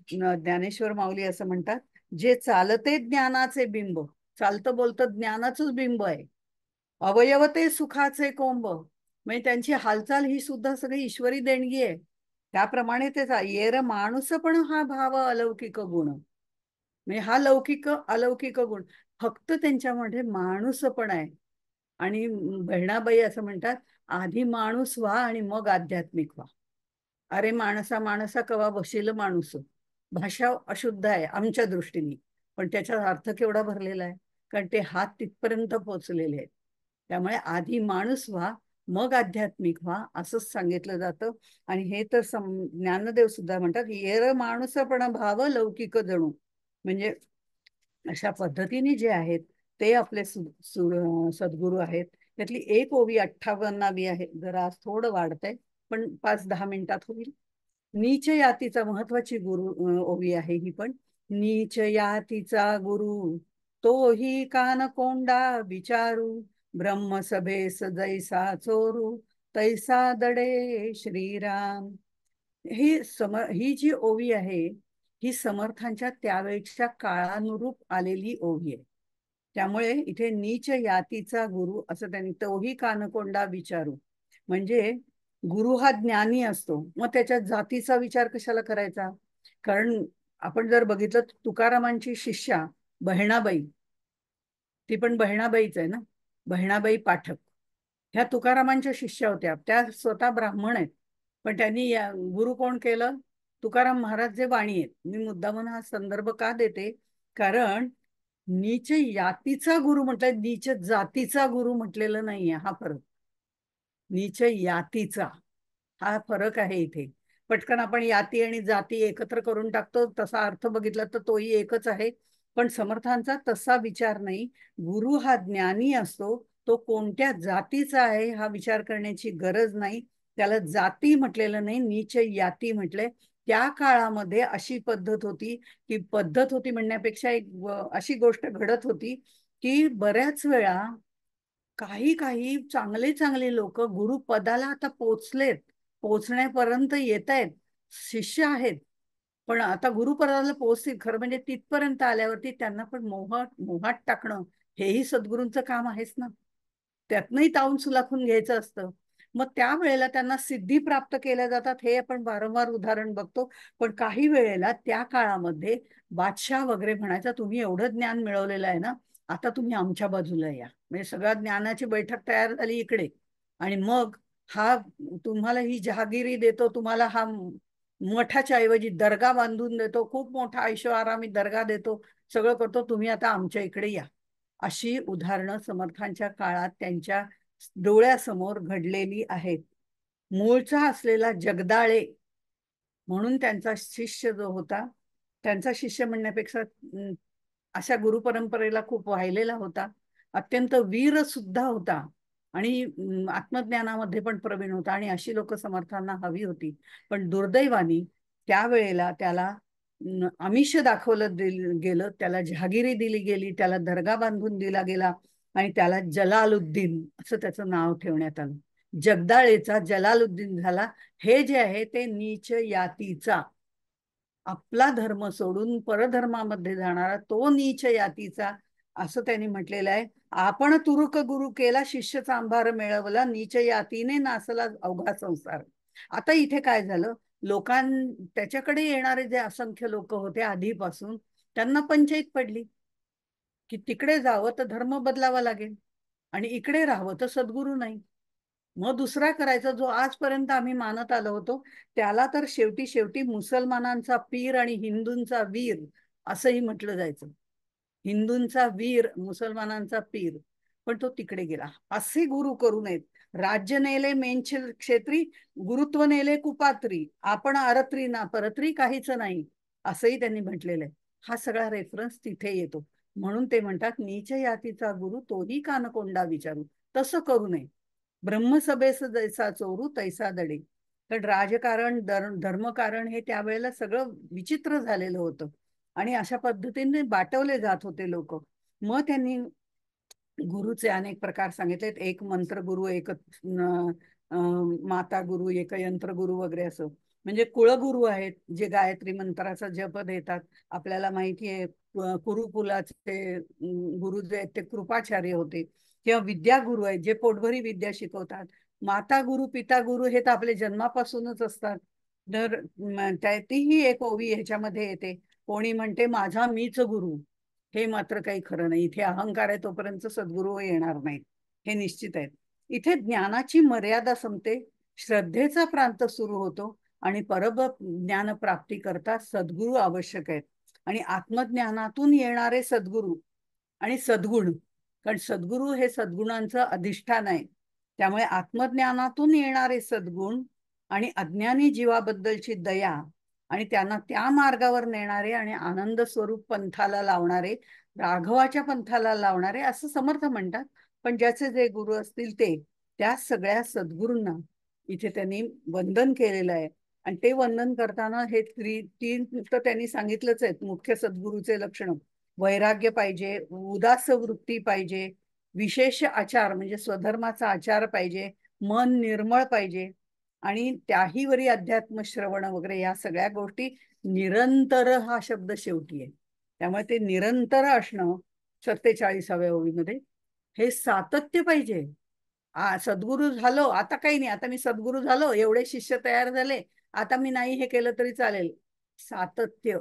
A: ज्ञानेश्वर माऊली असं म्हणतात, जे चालते ज्ञानाचे बिंब, चालतं बोलतं ज्ञानाचंच बिंब आहे, अवयव ते सुखाचे कोंब. म्हणजे त्यांची हालचाल ही सुद्धा सगळी ईश्वरी देणगी आहे. त्याप्रमाणे तेच येर माणूस पण हा भाव अलौकिक गुण, म्हणजे हा लौकिक अलौकिक गुण फक्त त्यांच्यामध्ये माणूस पण आहे. आणि बहिणाबाई असं म्हणतात, आधी माणूस व्हा आणि मग आध्यात्मिक व्हा. अरे माणसा माणसा कवा बशील माणूस, भाषा अशुद्ध आहे आमच्या दृष्टीने, पण त्याचा अर्थ केवढा भरलेला आहे, कारण ते हात तिथपर्यंत पोचलेले आहेत. त्यामुळे आधी माणूस व्हा मग आध्यात्मिक व्हा असंच सांगितलं जातं. आणि हे तर ज्ञानदेव सुद्धा म्हणतात, येर माणूस पण भाव लौकिक जणू. म्हणजे अशा पद्धतीने जे आहेत ते आपले सद्गुरू आहेत. त्यातली एक ओवी 58वी आहे, जरा आज थोडं वाढतंय पण 5-10 मिनिटात होईल. नीच यातीचा महत्वाची ओवी आहे ही पण. नीच यातीचा गुरु, तोही कान कोंडा विचारू, ब्रह्मसभेस जैसा चोरू, तैसा दडे श्रीराम. ही जी ओवी आहे ही समर्थांच्या त्यावेळच्या काळानुरूप आलेली ओवी आहे. त्यामुळे इथे नीच यातीचा गुरु असं त्यांनी, तोही कानकोंडा विचारू, म्हणजे गुरु हा ज्ञानी असतो, मग त्याच्या जातीचा विचार कशाला करायचा. कारण आपण जर बघितलं तुकारामांची शिष्या बहिणाबाई, ती पण बहिणाबाईच आहे ना, बहिणाबाई पाठक, ह्या तुकारामांच्या शिष्या होत्या. त्या स्वतः ब्राह्मण आहेत, पण त्यांनी गुरु कोण केलं, तुकाराम महाराज जे वाणी आहेत. मी मुद्दामून हा संदर्भ का देते, कारण नीच यातीचा गुरु म्हटलंय, नीच जातीचा गुरु म्हटलेलं नाहीये. हा फरक, नीच यातीचा हा फरक आहे इथे. पटकन आपण याती आणि जाती एकत्र करून टाकतो, तसा अर्थ बघितला तर तोही एकच आहे. पण समर्थांचा तसा विचार नाही. गुरु हा ज्ञानी असतो, तो कोणत्या जातीचा आहे हा विचार करण्याची गरज नाही. त्याला जाती म्हटलेलं नाही, नीच याती म्हटलंय. त्या काळामध्ये अशी पद्धत होती, की पद्धत होती म्हणण्यापेक्षा एक अशी गोष्ट घडत होती की बऱ्याच वेळा काही काही चांगले चांगले लोक गुरुपदाला आता पोचलेत, पोचण्यापर्यंत येत आहेत, शिष्य आहेत, पण आता गुरुपदाला पोहोचतील. खरं म्हणजे तिथपर्यंत आल्यावरती त्यांना पण मोहात टाकणं हेही सद्गुरूंचं काम आहेच ना. त्यातनंही तावून सुलाखून घ्यायचं असतं. मग त्यावेळेला त्यांना सिद्धी प्राप्त केल्या जातात, हे आपण वारंवार उदाहरण बघतो. पण काही वेळेला त्या काळामध्ये बादशाह वगैरे म्हणायचा, तुम्ही एवढं ज्ञान मिळवलेलं आहे ना, आता तुम्ही आमच्या बाजूला या. म्हणजे सगळ्या ज्ञानाची बैठक तयार झाली इकडे, आणि मग हा तुम्हाला ही जहागिरी देतो, तुम्हाला हा मठाच्या ऐवजी दर्गा बांधून देतो, खूप मोठा ऐशोआरामी दर्गा देतो, सगळं करतो, तुम्ही आता आमच्या इकडे या. अशी उदाहरणं समर्थांच्या काळात त्यांच्या डोळ्यासमोर घडलेली आहेत. मूळचा असलेला जगदाळे म्हणून त्यांचा शिष्य जो होता, त्यांचा शिष्य म्हणण्यापेक्षा अशा गुरुपरंपरेला खूप वाहिलेला होता, अत्यंत वीर सुद्धा होता, आणि आत्मज्ञानामध्ये पण प्रवीण होता, आणि अशी लोक समर्थांना हवी होती. पण दुर्दैवानी त्यावेळेला त्याला आमिष दाखवलं गेलं, त्याला जहागिरी दिली गेली, त्याला दर्गा बांधून दिला गेला, आणि त्याला जलालुद्दीन असं त्याचं नाव ठेवण्यात आलं. जगदाळेचा जलालुद्दीन झाला. हे जे आहे ते नीच यातीचा, आपला धर्म सोडून परधर्मामध्ये जाणारा तो नीच यातीचा, असं त्यांनी म्हटलेलं आहे. आपण तुरुक गुरु केला, शिष्य चांभार मिळवला, नीच यातीने नासला अवघा संसार. आता इथे काय झालं, त्याच्याकडे येणारे जे असंख्य लोक होते आधीपासून, त्यांना पंचायत पडली की तिकडे जावं तर धर्म बदलावा लागेल, आणि इकडे राहावं तर सद्गुरू नाही. मग दुसरा करायचा जो आजपर्यंत आम्ही मानत आलो होतो, त्याला तर शेवटी शेवटी मुसलमानांचा पीर आणि हिंदूंचा वीर असंही म्हटलं जायचं. हिंदूंचा वीर, मुसलमानांचा पीर. पण तो तिकडे गेला. असे गुरु करू नयेत. राज्य नेले मेंछ क्षेत्री, गुरुत्व नेले कुपात्री, आपण अरत्री ना परत्री काहीच नाही, असंही त्यांनी म्हटलेलं आहे. हा सगळा रेफरन्स तिथे येतो. म्हणून ते म्हणतात, नीच यातीचा गुरु तोही कानकोंडा विचारू. तसं करू नये. ब्रह्मसभेस जैसा चोरू तैसा दडे. तर राजकारण, धर्मकारण हे त्यावेळेला सगळं विचित्र झालेलं होतं, आणि अशा पद्धतीने बाटवले जात होते लोक. मग त्यांनी गुरुचे अनेक प्रकार सांगितलेत. एक मंत्र गुरु, एक माता गुरु, एक यंत्र गुरु वगैरे, असं. म्हणजे कुळगुरु आहेत जे गायत्री मंत्राचा जप देतात. आपल्याला माहिती आहे कुरुकुलाचे गुरु जे आहेत ते कृपाचार्य होते. किंवा विद्या गुरु आहेत जे पोटभरी विद्या शिकवतात. माता गुरु, पिता गुरु हे तर आपले जन्मापासूनच असतात. तर तीही एक ओवी ह्याच्यामध्ये येते. कोणी म्हणते माझा मीच गुरु, हे मात्र काही खरं नाही. इथे अहंकार आहे तोपर्यंत सद्गुरू येणार नाहीत, हे निश्चित आहे. इथे ज्ञानाची मर्यादा संपते, श्रद्धेचा प्रांत सुरू होतो, आणि ज्ञान प्राप्ती करता सद्गुरू आवश्यक आहेत. आणि आत्मज्ञानातून येणारे सद्गुरू आणि सद्गुण, कारण सद्गुरू हे सद्गुणांचं अधिष्ठान आहे. त्यामुळे आत्मज्ञानातून येणारे सद्गुण आणि अज्ञानी जीवाबद्दलची दया, आणि त्यांना त्या मार्गावर नेणारे आणि आनंद स्वरूप पंथाला लावणारे, राघवाच्या पंथाला लावणारे, असं समर्थ म्हणतात. पण ज्याचे जे गुरु असतील ते, त्या सगळ्या सद्गुरूंना इथे त्यांनी वंदन केलेलं आहे. आणि ते वंदन करताना हे तीन तर त्यांनी सांगितलंच आहेत मुख्य सद्गुरूचे लक्षण. वैराग्य पाहिजे, उदास वृत्ती पाहिजे, विशेष आचार म्हणजे स्वधर्माचा आचार पाहिजे, मन निर्मळ पाहिजे, आणि त्याहीवरी अध्यात्म श्रवण वगैरे या सगळ्या गोष्टी. निरंतर हा शब्द शेवटी आहे, त्यामुळे ते निरंतर असणं 47व्या ओळीमध्ये, हे सातत्य पाहिजे. सद्गुरू झालो आता काही नाही, आता मी सद्गुरू झालो, एवढे शिष्य तयार झाले, आता मी नाही हे केलं तरी चालेल. सातत्य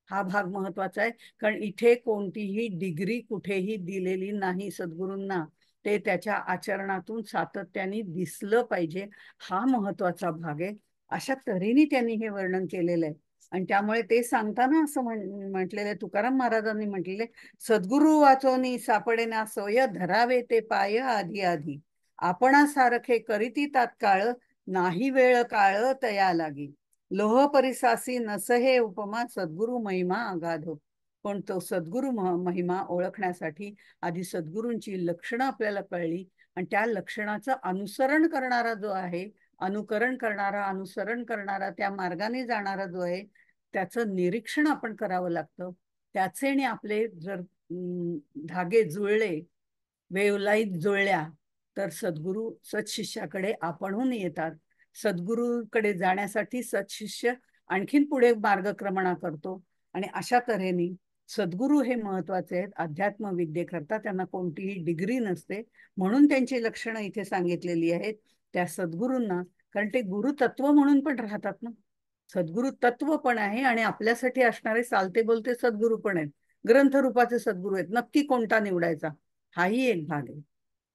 A: हा भाग महत्वाचा आहे. कारण इथे कोणतीही डिग्री कुठेही दिलेली नाही सद्गुरूंना. ते त्याच्या आचरणातून सातत्याने दिसलं पाहिजे, हा महत्वाचा भाग आहे. अशा तऱ्हेने त्यांनी हे वर्णन केलेलं आहे. आणि त्यामुळे ते सांगताना असं म्हटलेलं आहे, तुकाराम महाराजांनी म्हटलेले, सद्गुरू वाचोनी सापडेना सोय, धरावे ते पाय आधी आधी, आपणासारखे करीती तात्काळ, नाही वेळ काळ तया लागी, लोह परिसासी नसहे उपमा, सद्गुरु महिमा अगाध. पण तो सद्गुरु महिमा ओळखण्यासाठी आधी सद्गुरूंची लक्षणं आपल्याला कळली, आणि त्या लक्षणाचं अनुसरण करणारा जो आहे, अनुकरण करणारा, अनुसरण करणारा, त्या मार्गाने जाणारा जो आहे, त्याचं निरीक्षण आपण करावं लागतं. त्याचे आपले जर धागे जुळले, वेवलाईत जुळल्या, तर सद्गुरू सत्शिष्याकडे आपणहून येतात. सद्गुरूकडे जाण्यासाठी सत्शिष्य आणखीन पुढे मार्गक्रमणा करतो. आणि अशा तऱ्हेने सद्गुरू हे महत्वाचे आहेत अध्यात्म विद्येकरता. त्यांना कोणतीही डिग्री नसते, म्हणून त्यांची लक्षणं इथे सांगितलेली आहेत. त्या सद्गुरूंना, कारण ते गुरु तत्व म्हणून पण राहतात ना. सद्गुरु तत्व पण आहे आणि आपल्यासाठी असणारे चालते बोलते सद्गुरू पण आहेत. ग्रंथरूपाचे सद्गुरू आहेत. नक्की कोणता निवडायचा हाही एक भाग आहे.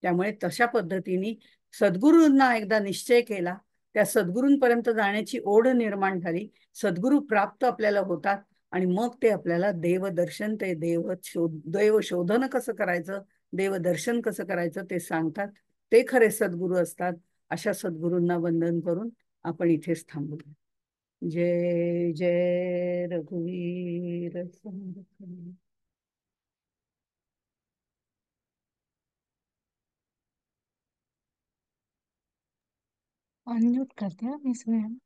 A: त्यामुळे तशा पद्धतीने सद्गुरूंना एकदा निश्चय केला, त्या सद्गुरूंपर्यंत जाण्याची ओढ निर्माण झाली, सद्गुरू प्राप्त आपल्याला होतात आणि मग ते आपल्याला देवदर्शन, ते देव शोधन कसं करायचं, देवदर्शन कसं करायचं ते सांगतात. ते खरे सद्गुरू असतात. अशा सद्गुरूंना वंदन करून आपण इथेच थांबू. जय जय रघुवीर समर्थ.
B: अनम्यूट करते हैं मैं इसमें।